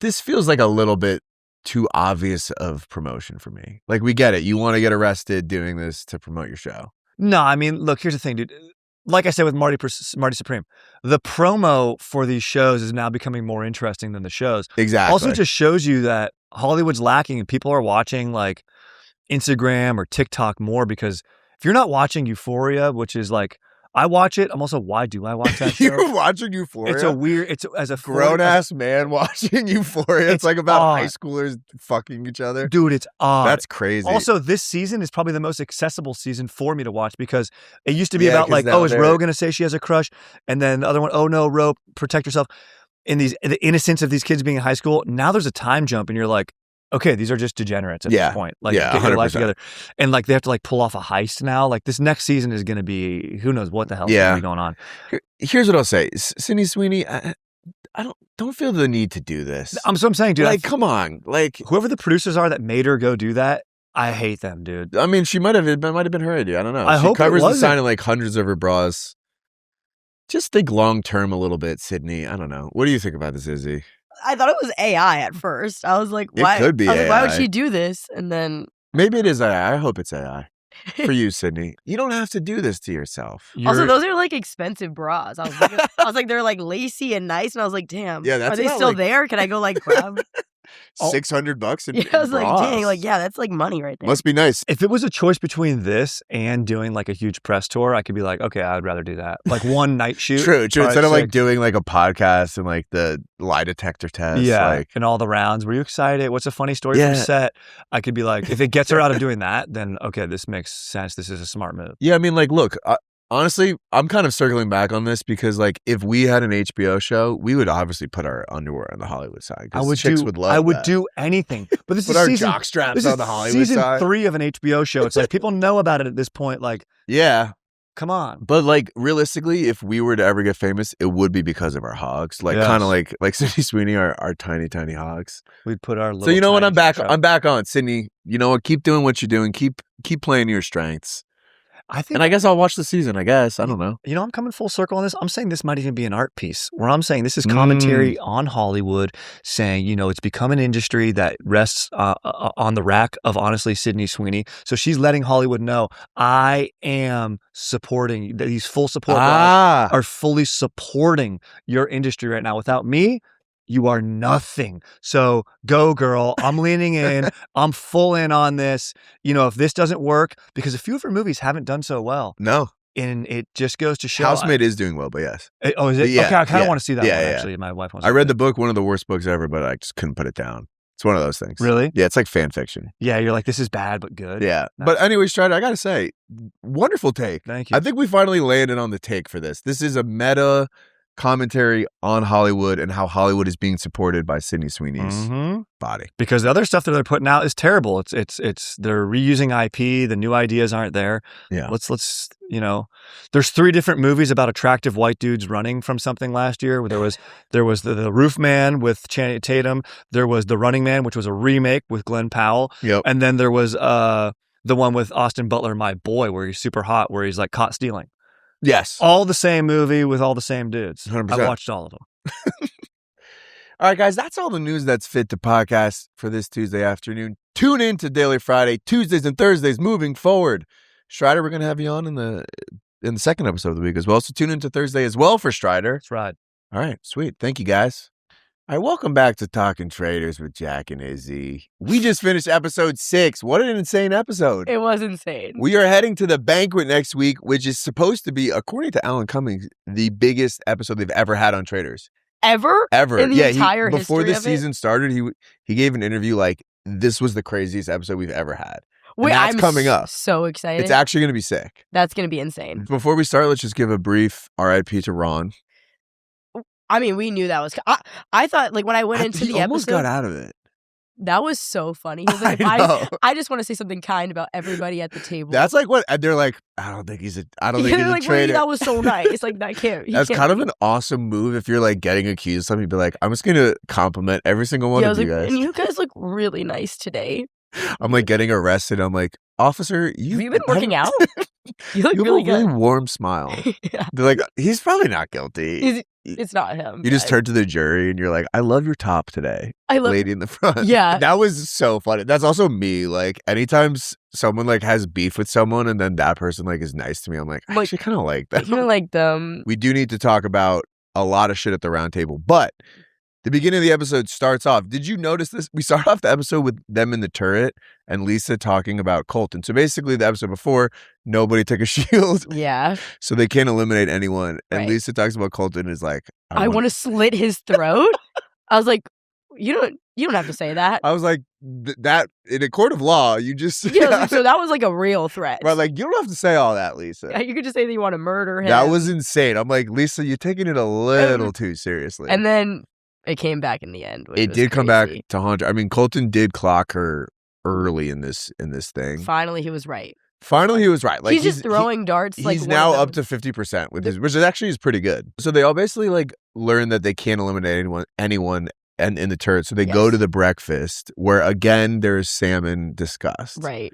This feels like a little bit too obvious of promotion for me. Like, we get it. You want to get arrested doing this to promote your show. No, I mean, look, here's the thing, dude. Like I said with Marty Supreme, the promo for these shows is now becoming more interesting than the shows. Exactly. Also, it just shows you that Hollywood's lacking and people are watching like Instagram or TikTok more because if you're not watching Euphoria, which is like, I watch it. I'm also, why do I watch that show? You're watching Euphoria? It's as a grown-ass man watching Euphoria. It's like about high schoolers fucking each other. Dude, it's odd. That's crazy. Also, this season is probably the most accessible season for me to watch because it used to be about like, oh, is Ro going to say she has a crush? And then the other one, oh no, Ro, protect yourself. In the innocence of these kids being in high school, now there's a time jump and you're like, okay, these are just degenerates at this point. Like, get your life together. And like, they have to like pull off a heist now. Like, this next season is going to be, who knows what the hell is going to be going on. Here's what I'll say. Sydney Sweeney, I don't feel the need to do this. So I'm saying, dude. Like, come on. Like, whoever the producers are that made her go do that, I hate them, dude. I mean, it might have been her idea. I don't know. She covers the sign in like hundreds of her bras. Just think long term a little bit, Sydney. I don't know. What do you think about this, Izzy? I thought it was AI at first. I was like, why? It could be AI. Why would she do this? And then maybe it is AI. I hope it's AI. For you, Sydney. You don't have to do this to yourself. Also, those are like expensive bras. I was like, they're like lacy and nice, and I was like, damn. Yeah, are they still there? Can I go like grab? $600 in I was bras. like, dang, like that's like money right there. Must be nice. If it was a choice between this and doing like a huge press tour, I could be like, okay, I'd rather do that. Like one night shoot. True. Instead of like doing like a podcast and like the lie detector test. Yeah, and all the rounds. Were you excited? What's a funny story from set? I could be like, if it gets her out of doing that, then okay, this makes sense. This is a smart move. Yeah, I mean, like, look, honestly, I'm kind of circling back on this because, like, if we had an HBO show, we would obviously put our underwear on the Hollywood side. I would do anything. But this put is our season, jock straps this on is the Hollywood season side. 3 of an HBO show. It's like people know about it at this point. Like, yeah, come on. But like, realistically, if we were to ever get famous, it would be because of our hogs. Like, kind of like Sydney Sweeney, our tiny hogs. We'd put our little. So you know what? I'm back on Sydney. You know what? Keep doing what you're doing. Keep playing your strengths. And I guess I'll watch the season, I guess. I don't know. You know, I'm coming full circle on this. I'm saying this might even be an art piece where I'm saying this is commentary on Hollywood saying, you know, it's become an industry that rests on the rack of, honestly, Sydney Sweeney. So she's letting Hollywood know, I am supporting, these full support are fully supporting your industry right now. Without me, you are nothing. So go, girl. I'm leaning in. I'm full in on this. You know, if this doesn't work, because a few of her movies haven't done so well. No. And it just goes to show. Housemaid is doing well, but yes. Oh, is it? Yeah, okay, I kind of want to see that one, actually. My wife wants to I read the book, one of the worst books ever, but I just couldn't put it down. It's one of those things. Really? Yeah, it's like fan fiction. Yeah, you're like, this is bad, but good. Yeah. Nice. But anyway, Strider, I got to say, wonderful take. Thank you. I think we finally landed on the take for this. This is a meta commentary on Hollywood and how Hollywood is being supported by Sydney Sweeney's body. Because the other stuff that they're putting out is terrible. It's they're reusing IP. The new ideas aren't there. Yeah. Let's you know, there's 3 different movies about attractive white dudes running from something last year. There was the Roof Man with Channing Tatum. There was The Running Man, which was a remake with Glenn Powell. Yep. And then there was the one with Austin Butler, My Boy, where he's super hot, where he's like caught stealing. Yes. All the same movie with all the same dudes. 100%. I watched all of them. All right, guys, that's all the news that's fit to podcast for this Tuesday afternoon. Tune in to Daily Friday, Tuesdays and Thursdays moving forward. Strider, we're going to have you on in the second episode of the week as well. So tune in to Thursday as well for Strider. That's right. All right, sweet. Thank you, guys. All right, welcome back to Talking Traitors with Jack and Izzy. We just finished episode 6. What an insane episode. It was insane. We are heading to the banquet next week, which is supposed to be, according to Alan Cummings, the biggest episode they've ever had on Traitors. ever in the entire history before the of it? season started, he gave an interview like this was the craziest episode we've ever had. Wait, that's coming up. So excited. It's actually going to be sick. That's going to be insane. Before we start, let's just give a brief RIP to Ron. I mean, we knew that was. I thought like when I went into the episode, almost got out of it. That was so funny. He was like, I just want to say something kind about everybody at the table. That's like what they're like. I don't think he's a like, traitor. That was so nice. Like that can't. That's kind of an awesome move if you're like getting accused of something. You'd be like, I'm just gonna compliment every single one of you guys. And you guys look really nice today. I'm like getting arrested. I'm like, officer, have you been working out? You look you really have a really good. warm smile. Yeah. They're like, he's probably not guilty. It's not him. You just turn to the jury and you're like, I love your top today. Lady in the front. Yeah. That was so funny. That's also me. Like anytime someone like has beef with someone and then that person like is nice to me, I'm like, I actually kind of like them. I kind of like them. We do need to talk about a lot of shit at the round table, but the beginning of the episode starts off. Did you notice this? We start off the episode with them in the turret and Lisa talking about Colton. So basically the episode before, nobody took a shield. Yeah. So they can't eliminate anyone. And right. Lisa talks about Colton and is like, I want to slit his throat. I was like, you don't have to say that. I was like, that in a court of law, you just yeah. So that was like a real threat. Right, like you don't have to say all that, Lisa. Yeah, you could just say that you want to murder him. That was insane. I'm like, Lisa, you're taking it a little too seriously. And then it came back in the end. It did come back to haunt her. I mean, Colton did clock her early in this thing. Finally, he was right. Like he's just throwing darts. Like he's now up to 50% with his, which is actually pretty good. So they all basically like learn that they can't eliminate anyone and in the turret. So they go to the breakfast where again there's salmon discussed. Right.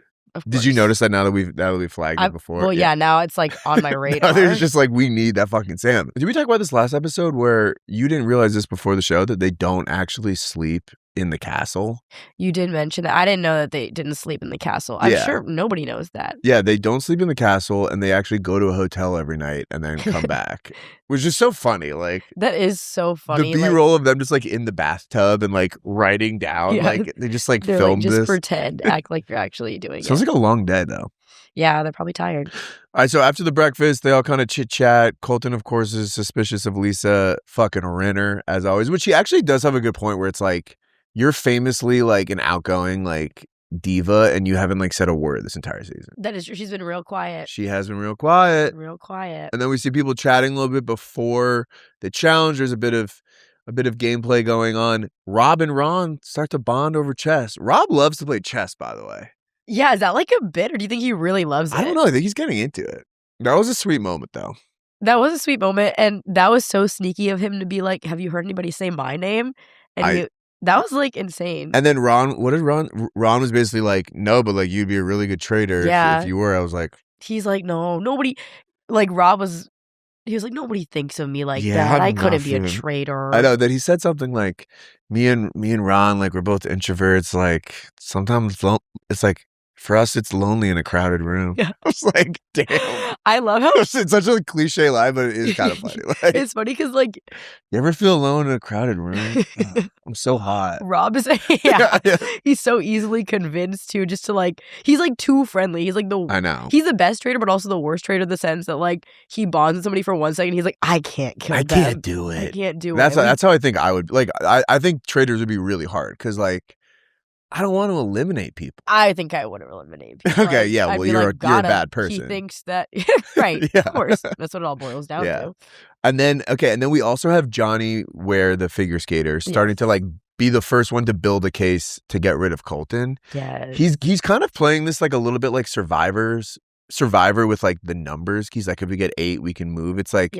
Did you notice that now that we flagged it before? Well, yeah, now it's like on my radar. There's just like, we need that fucking salmon. Did we talk about this last episode where you didn't realize this before the show that they don't actually sleep in the castle? You did mention that. I didn't know that they didn't sleep in the castle. I'm sure nobody knows that. Yeah, they don't sleep in the castle and they actually go to a hotel every night and then come back. Which is so funny. Like that is so funny. The B-roll of them just like in the bathtub and like writing down. Yeah. Like they just like filmed just this. Pretend, act like you're actually doing it. Sounds like a long day though. Yeah, they're probably tired. All right, so after the breakfast, they all kind of chit-chat. Colton, of course, is suspicious of Lisa fucking Renner, as always, which he actually does have a good point where it's like, you're famously like an outgoing like diva and you haven't like said a word this entire season. That is true. She's been real quiet. She has been real quiet. Real quiet. And then we see people chatting a little bit before the challenge. There's a bit of gameplay going on. Rob and Ron start to bond over chess. Rob loves to play chess, by the way. Yeah, is that like a bit or do you think he really loves it? I don't know. I think he's getting into it. That was a sweet moment though. That was a sweet moment and that was so sneaky of him to be like, have you heard anybody say my name? And that was like insane. And then Ron was basically like, no, but like you'd be a really good trader if you were. I was like, he's like, no, nobody. Like he was like, nobody thinks of me like that. I couldn't be a traitor. I know that he said something like, me and Ron, like we're both introverts. Like sometimes it's like for us, it's lonely in a crowded room. Yeah. I was like, damn. I love how it's such a cliche line, but it is kind of funny. Like, it's funny because like, you ever feel alone in a crowded room? I'm so hot. Rob is he's so easily convinced to just to like, he's like too friendly. He's like I know. He's the best trader, but also the worst trader in the sense that like he bonds with somebody for 1 second. He's like, I can't kill them. I can't do it. I can't do it. That's how I think I would like. I think traders would be really hard because like. I don't want to eliminate people. I think I would eliminate people. Okay, yeah. Well, you're a bad person. He thinks that, right? Yeah. Of course, that's what it all boils down to. And then we also have Johnny, where the figure skater, starting to like be the first one to build a case to get rid of Colton. Yes. He's kind of playing this like a little bit like Survivor with like the numbers. He's like, if we get 8, we can move. It's like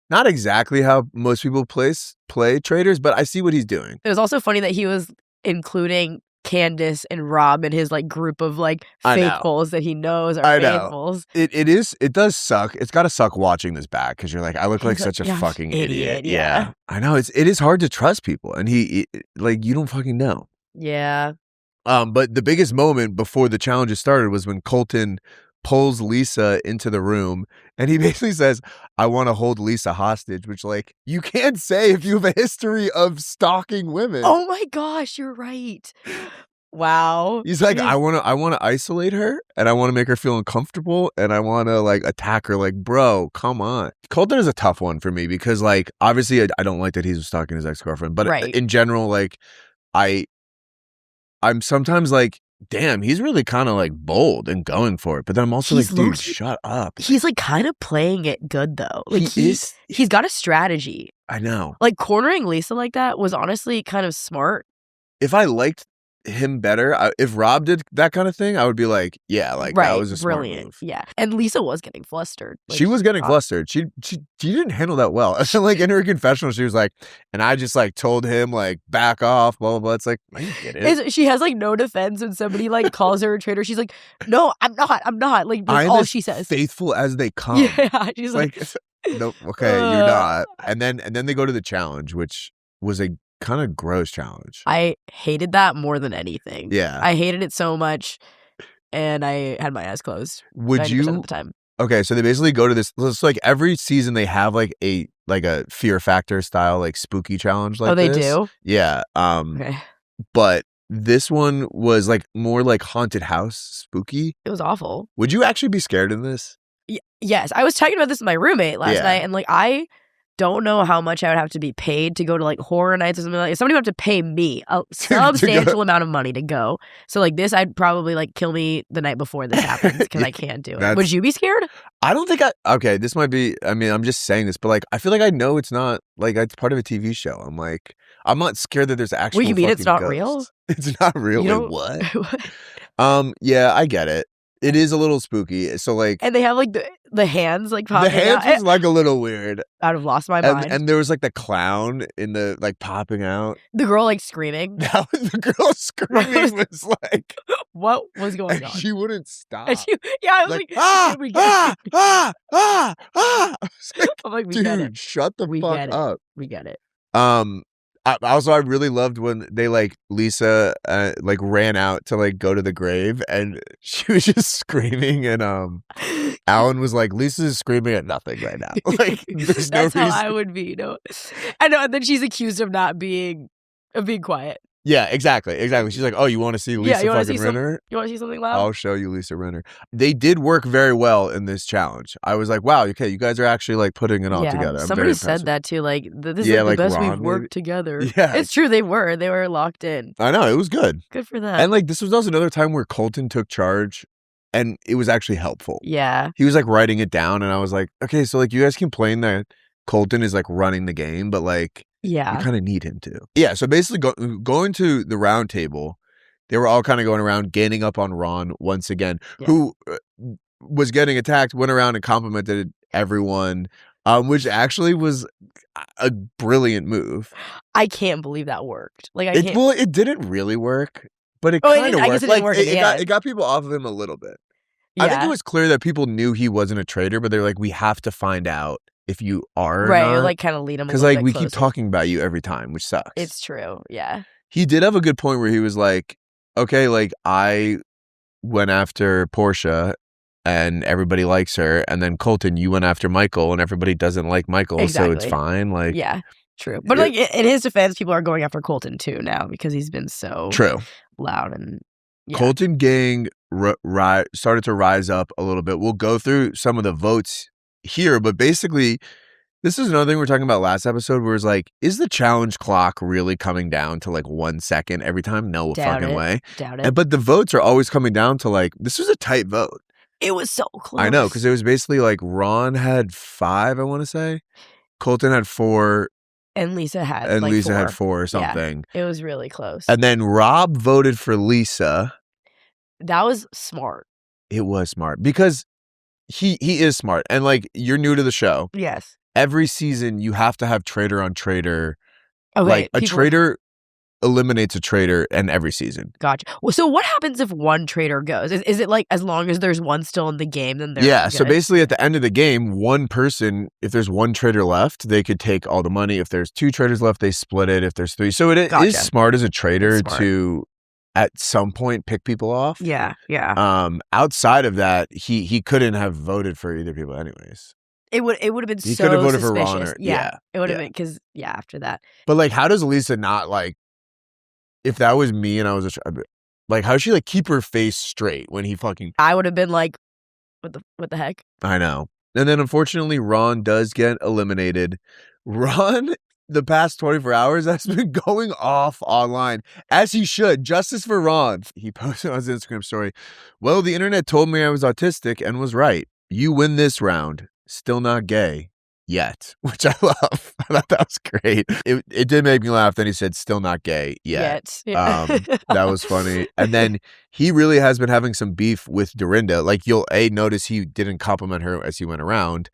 not exactly how most people play traders, but I see what he's doing. It was also funny that he was including Candace and Rob and his like group of like faithfuls that he knows are faithfuls. It does suck. It's got to suck watching this back because you're like, I look like such a fucking idiot. Yeah. I know it is hard to trust people, and he like you don't fucking know. Yeah. But the biggest moment before the challenges started was when Colton pulls Lisa into the room and he basically says, I want to hold Lisa hostage, which like you can't say if you have a history of stalking women. Oh my gosh, you're right. Wow. He's like, I want to isolate her, and I want to make her feel uncomfortable, and I want to like attack her. Like, bro, come on. Colton is a tough one for me because, like, obviously, I don't like that he's stalking his ex-girlfriend, but in general, like, I'm sometimes like, damn, he's really kind of like bold and going for it. But then I'm also like, dude, shut up. He's like kind of playing it good though. Like he's got a strategy. I know. Like cornering Lisa like that was honestly kind of smart. If I liked him better, if Rob did that kind of thing, I would be like, yeah, like that was a brilliant. Smart move. Yeah, and Lisa was getting flustered. Like, she was getting flustered. She didn't handle that well. Like in her confessional, she was like, and I just like told him like back off, blah blah blah. It's like, I get it. She has like no defense when somebody like calls her a traitor. She's like, no, I'm not. Like that's all she says. Faithful as they come. Yeah, she's like no, okay, you're not. And then they go to the challenge, which was a kind of gross challenge. I hated that more than anything. Yeah, I hated it so much, and I had my eyes closed. Would you? Of the time. Okay, so they basically go to this. It's like every season they have like a Fear Factor style like spooky challenge. Like they do. Yeah. Okay. But this one was like more like haunted house spooky. It was awful. Would you actually be scared in this? Yes, I was talking about this with my roommate last night, and like I don't know how much I would have to be paid to go to like horror nights or something like that. Somebody would have to pay me a substantial amount of money to go. So like this, I'd probably like kill me the night before this happens because I can't do it. Would you be scared? I don't think okay, this might be, I mean, I'm just saying this, but like, I feel like I know it's not like, it's part of a TV show. I'm like, I'm not scared that there's actual you mean it's not ghosts. Real? It's not real. Wait, what? Yeah, I get it. It is a little spooky. So like, and they have like the hands like popping out. The hands was like a little weird. I'd have lost my mind. And there was like the clown in the like popping out. The girl like screaming. The girl screaming was like, what was going on? She wouldn't stop. I was like, I'm like, dude, shut the fuck up. We get it. I really loved when they like Lisa like ran out to like go to the grave and she was just screaming and Alan was like, Lisa's screaming at nothing right now. Like there's no reason. That's how I would be. No, I know. And then she's accused of being quiet. Yeah, exactly. She's like, oh, you want to see Lisa fucking Rinner? You want to see something loud? I'll show you Lisa Rinner. They did work very well in this challenge. I was like, wow, okay, you guys are actually like putting it all together. Somebody said that too. Like, this is the best we've worked together. Yeah. It's true. They were locked in. I know. It was good. Good for them. And like, this was also another time where Colton took charge and it was actually helpful. Yeah. He was like writing it down and I was like, okay, so like you guys complain that Colton is like running the game, but like, yeah, you kind of need him to. Yeah, so basically going to the round table, they were all kind of going around gaining up on Ron once again, who was getting attacked, went around and complimented everyone, which actually was a brilliant move. I can't believe that worked. Like, it didn't really work, but it kind of worked. I guess it didn't work. It got people off of him a little bit. Yeah. I think it was clear that people knew he wasn't a traitor, but they're like, we have to find out if you are right, or like kind of lead him because like we keep talking about you every time, which sucks. It's true. Yeah, he did have a good point where he was like, okay, like I went after Portia and everybody likes her, and then Colton, you went after Michael and everybody doesn't like Michael, so it's fine. Like, yeah, true. But like in his defense, people are going after Colton too now because he's been so loud and Colton gang started to rise up a little bit. We'll go through some of the votes here, but basically this is another thing we were talking about last episode where it's like, is the challenge clock really coming down to like 1 second every time? No fucking way. Doubt it. But the votes are always coming down to like, this was a tight vote. It was so close. I know, because it was basically like Ron had 5, I want to say. Colton had 4. And Lisa had 4 or something. Yeah, it was really close. And then Rob voted for Lisa. That was smart. It was smart because he is smart. And like, you're new to the show. Yes. Every season you have to have traitor on traitor. Okay, like a traitor eliminates a traitor in every season. Gotcha. Well, so what happens if one traitor goes? Is it like as long as there's one still in the game, then they're good? So basically at the end of the game, one person, if there's one traitor left, they could take all the money. If there's 2 traitors left, they split it. If there's 3. So it is smart as a traitor to at some point pick people off. Yeah. Outside of that, he couldn't have voted for either people anyways. It would have been he so could have voted suspicious. for Ron or, it would have been because after that. But like, how does Lisa not like? If that was me and I was Like, how does she like keep her face straight when he fucking... I would have been like, what the heck? I know. And then unfortunately, Ron does get eliminated. Ron, the past 24 hours, has been going off online, as he should. Justice for Ron. He posted on his Instagram story, well, the internet told me I was autistic and was right. You win this round. Still not gay. Yet. Which I love. I thought that was great. It did make me laugh. Then he said, still not gay yet. Yeah. That was funny. And then he really has been having some beef with Dorinda. Like, you'll notice he didn't compliment her as he went around.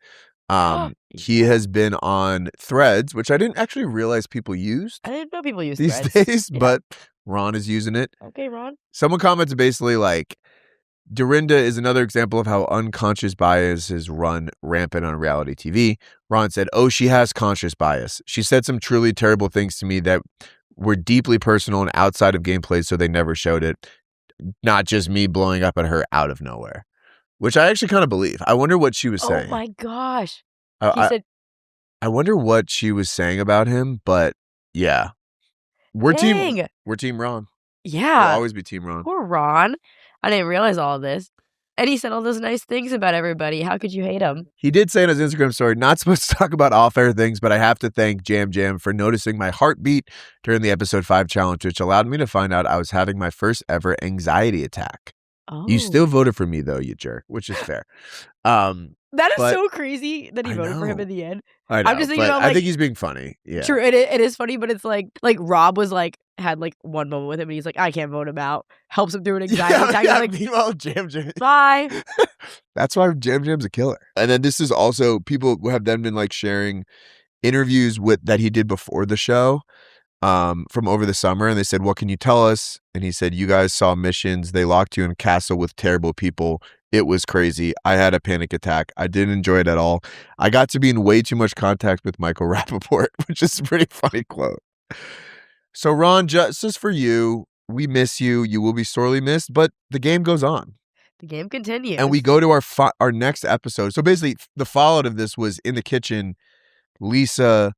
He has been on Threads, which I didn't actually realize people used. I didn't know people use these Threads. days, but Ron is using it. Okay, Ron. Someone comments basically like, Dorinda is another example of how unconscious biases run rampant on reality TV. Ron said, oh, she has conscious bias. She said some truly terrible things to me that were deeply personal and outside of gameplay, so they never showed it. Not just me blowing up at her out of nowhere, which I actually kind of believe. I wonder what she was saying. Oh, my gosh. I wonder what she was saying about him, but yeah. We're team Ron. Yeah. We'll always be team Ron. Poor Ron. I didn't realize all of this. And he said all those nice things about everybody. How could you hate him? He did say in his Instagram story, not supposed to talk about off-air things, but I have to thank Jam Jam for noticing my heartbeat during the episode 5 challenge, which allowed me to find out I was having my first ever anxiety attack. Oh. You still voted for me, though, you jerk, which is fair. That is so crazy that he voted for him in the end. I know, I'm just thinking about, like, I think he's being funny. Yeah. True, it is funny, but it's like Rob was like, had like one moment with him and he's like, I can't vote him out. Helps him through an anxiety attack. Yeah, Like, meanwhile, Jam Jam. Bye. That's why Jam Jam's a killer. And then this is also, people have then been like sharing interviews that he did before the show from over the summer. And they said, what can you tell us? And he said, you guys saw missions. They locked you in a castle with terrible people. It was crazy. I had a panic attack. I didn't enjoy it at all. I got to be in way too much contact with Michael Rappaport, which is a pretty funny quote. So Ron, justice for you. We miss you. You will be sorely missed, but the game goes on. The game continues. And we go to our next episode. So basically, the fallout of this was in the kitchen. Lisa,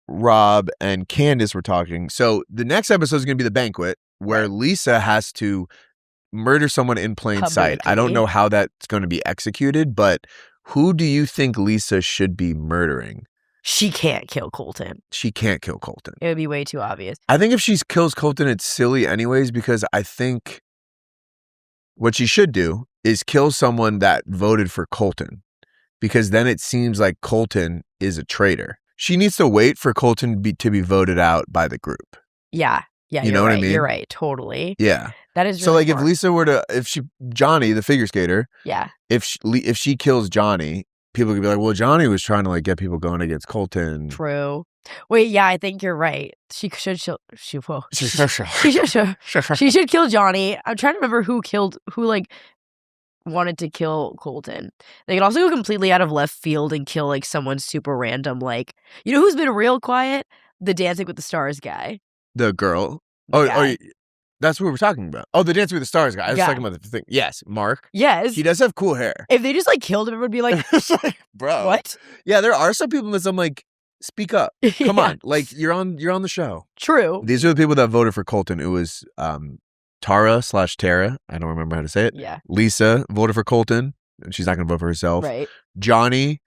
Rob, and Candace were talking. So the next episode is going to be the banquet, where Lisa has to murder someone in plain sight. I don't know how that's going to be executed, but who do you think Lisa should be murdering? She can't kill Colton. She can't kill Colton. It would be way too obvious. I think if she kills Colton, it's silly anyways, because I think what she should do is kill someone that voted for Colton, because then it seems like Colton is a traitor. She needs to wait for Colton to be voted out by the group. Yeah. Yeah, you know what I mean? You're right. Totally. Yeah. That is really so like smart. if Lisa were to, Johnny, the figure skater, if she kills Johnny, people could be like, well, Johnny was trying to like get people going against Colton. True. Wait, yeah, I think you're right. She should kill Johnny. I'm trying to remember who like wanted to kill Colton. They could also go completely out of left field and kill like someone super random. Like, you know who's been real quiet? The Dancing with the Stars guy. The girl. Oh, that's what we're talking about. Oh, the Dancing with the Stars guy. I was talking about the thing. Yes, Mark. Yes. He does have cool hair. If they just like killed him, it would be like, bro. What? Yeah, there are some people that I'm like, speak up. Come on. Like you're on the show. True. These are the people that voted for Colton. It was Tara. I don't remember how to say it. Yeah. Lisa voted for Colton. She's not going to vote for herself. Right. Johnny and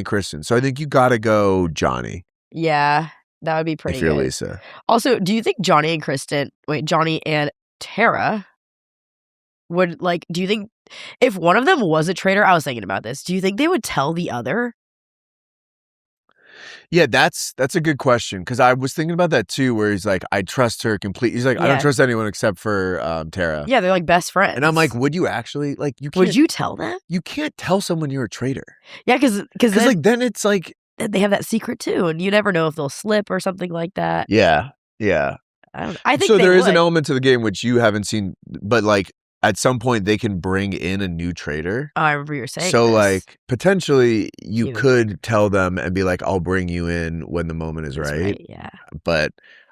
Kristen. So I think you got to go Johnny. Yeah. That would be pretty if you're good. Lisa. Also, do you think Johnny and Tara would like, do you think if one of them was a traitor, I was thinking about this, do you think they would tell the other? Yeah, that's a good question, because I was thinking about that too, where he's like, I trust her completely. He's like, I don't trust anyone except for Tara. Yeah, they're like best friends. And I'm like, would you actually, like, would you tell them? You can't tell someone you're a traitor. Yeah, because then it's like, they have that secret too, and you never know if they'll slip or something like that. Yeah. I think so. There is would. an element to the game which you haven't seen, but like at some point they can bring in a new traitor. Oh, I remember you were saying. So this. like potentially you could tell them and be like, "I'll bring you in when the moment is right." Yeah. But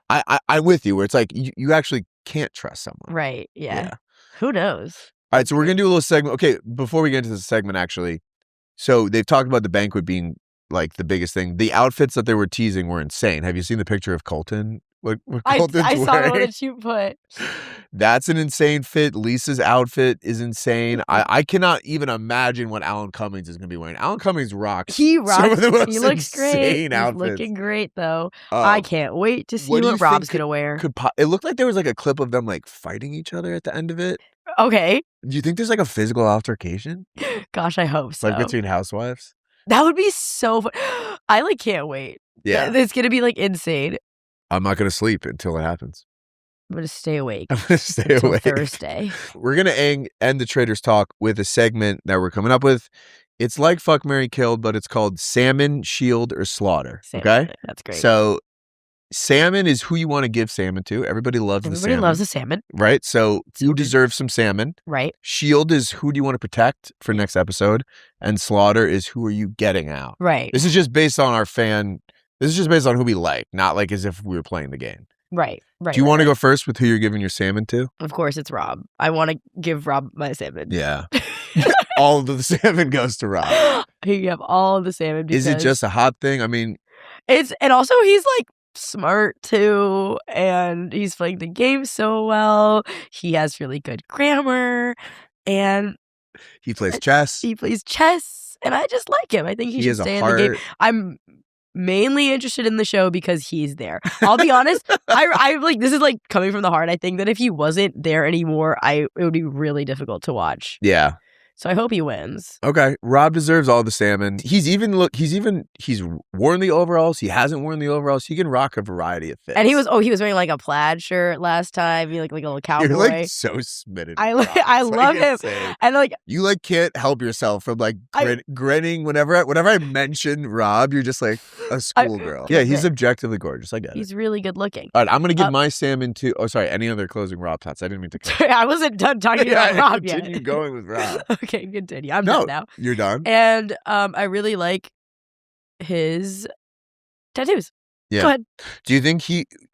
I'm with you where it's like you actually can't trust someone. Right. Yeah. Who knows? All right. So we're gonna do a little segment. Okay. Before we get into this segment, actually, so they've talked about the banquet being like the biggest thing. The outfits that they were teasing were insane. Have you seen the picture of Colton What I Colton's saw the one wearing. that you put. That's an insane fit. Lisa's outfit is insane. I cannot even imagine what Alan Cummings is going to be wearing. Alan Cummings rocks. He rocks. Some of the most He looks great. He's outfits. looking great, though. I can't wait to see what Rob's going to wear. It looked like there was like a clip of them like fighting each other at the end of it. Okay. Do you think there's like a physical altercation? Gosh, I hope so. Like between housewives? That would be so fun. I like can't wait. Yeah. It's going to be like insane. I'm not going to sleep until it happens. I'm going to stay awake. I'm going to stay until awake. Thursday. We're going to end the Traitors Talk with a segment that we're coming up with. It's like Fuck, Marry, Killed, but it's called Salmon, Shield, or Slaughter. Salmon. Okay? That's great. So salmon is who you want to give salmon to. Everybody loves the salmon. Everybody loves the salmon. Right? So you deserve some salmon. Right. Shield is who do you want to protect for next episode. And Slaughter is who are you getting out. Right. This is just based on this is just based on who we like, not like as if we were playing the game. Right. Do you want to go first with who you're giving your salmon to? Of course, it's Rob. I want to give Rob my salmon. Yeah. All of the salmon goes to Rob. You have all of the salmon. Is it just a hot thing? I mean, and also he's like smart too, and he's playing the game so well. He has really good grammar, and he plays chess. And I just like him. I think he should stay in the game. I'm mainly interested in the show because he's there. I'll be honest. I like this is like coming from the heart. I think that if he wasn't there anymore, it would be really difficult to watch. Yeah. So I hope he wins. Okay. Rob deserves all the salmon. He's worn the overalls. He hasn't worn the overalls. He can rock a variety of fits. And he was wearing like a plaid shirt last time. He like a little cowboy. You're like so smitten. I love him. Insane. And like you like can't help yourself from like grinning whenever I mention Rob, you're just like a schoolgirl. Yeah, he's objectively gorgeous. I get it. He's really good looking. All right, I'm gonna give my salmon to any other closing Rob thoughts. I didn't mean to I wasn't done talking about Rob yet. Continue going with Rob. Okay, continue. I'm done now. You're done. And I really like his tattoos. Yeah. Go ahead. Do you think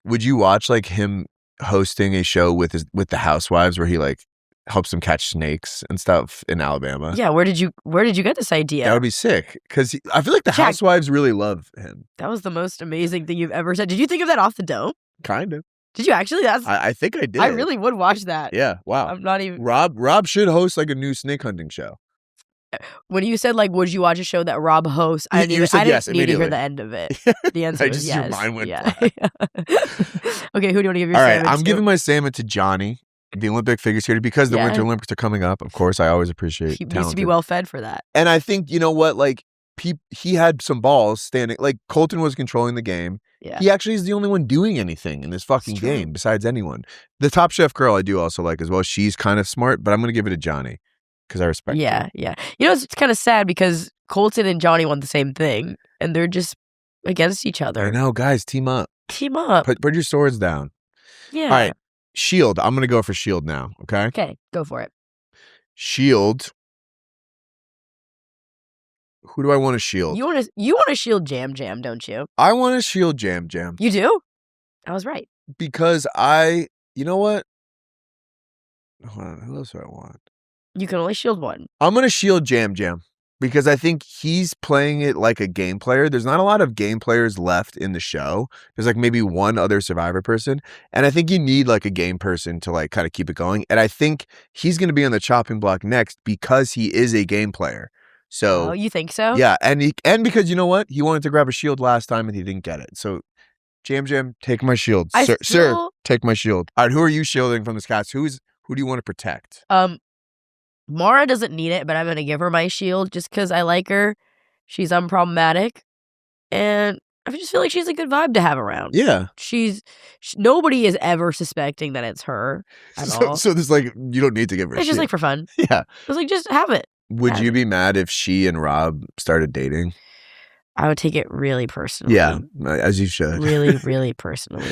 would you watch like him hosting a show with the housewives where he like helps them catch snakes and stuff in Alabama? Yeah. Where did you get this idea? That would be sick because I feel like the housewives really love him. That was the most amazing thing you've ever said. Did you think of that off the dome? Kind of. Did you actually? I think I did. I really would watch that. Yeah. Wow. I'm not even. Rob should host like a new snake hunting show. When you said like, would you watch a show that Rob hosts? I didn't need to hear the end of it. The answer is yes. Your mind went Okay, who do you want to give your? All salmon right, I'm to? giving my salmon to Johnny, the Olympic figure skater, because the Winter Olympics are coming up. Of course, I always appreciate. He needs to be well fed for that. And I think you know what, like he had some balls standing. Like Colton was controlling the game. Yeah. He actually is the only one doing anything in this fucking game besides anyone. The Top Chef girl I do also like as well. She's kind of smart, but I'm going to give it to Johnny because I respect her. Yeah. You know, it's kind of sad because Colton and Johnny want the same thing, and they're just against each other. I know, guys, team up. Team up. Put your swords down. Yeah. All right, Shield. I'm going to go for Shield now, okay? Okay, go for it. Shield. Who do I want to shield? You want to shield Jam, don't you? I want to shield Jam. You do? I was right. Because you know what? Hold on, who else do I want? You can only shield one. I'm going to shield Jam because I think he's playing it like a game player. There's not a lot of game players left in the show. There's like maybe one other Survivor person. And I think you need like a game person to like kind of keep it going. And I think he's going to be on the chopping block next because he is a game player. So, you think so? Yeah, and because you know what? He wanted to grab a shield last time and he didn't get it. So, Jam, take my shield. Sir, take my shield. All right, who are you shielding from this cast? Who do you want to protect? Mara doesn't need it, but I'm going to give her my shield just because I like her. She's unproblematic. And I just feel like she's a good vibe to have around. Yeah. Nobody is ever suspecting that it's her at all. So there's like, you don't need to give her a It's shield. just like for fun. Yeah. It's like, just have it. Would you be mad if she and Rob started dating? I would take it really personally. Yeah, as you should. Really, really personally.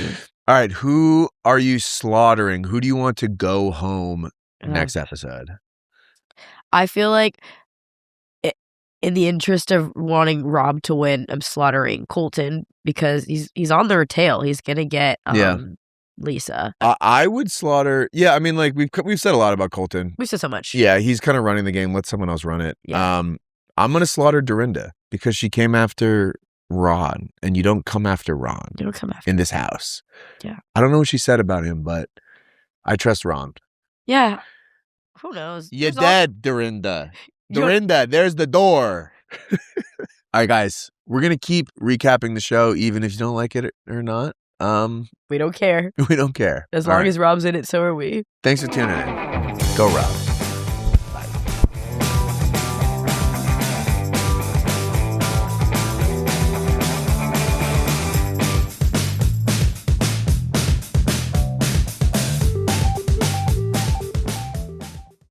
All right, who are you slaughtering? Who do you want to go home next episode? I feel like in the interest of wanting Rob to win, I'm slaughtering Colton because he's on their tail. He's going to get Lisa. I would slaughter. Yeah, I mean, like we've said a lot about Colton. We've said so much. Yeah, he's kind of running the game. Let someone else run it. Yeah. I'm gonna slaughter Dorinda because she came after Ron, and you don't come after Ron. You don't come after in this house. Yeah. I don't know what she said about him, but I trust Ron. Yeah. Who knows? You're dead, Dorinda. Dorinda, there's the door. All right, guys. We're going to keep recapping the show, even if you don't like it or not. We don't care. We don't care. As long as Rob's in it, so are we. Thanks for tuning in. Go Rob.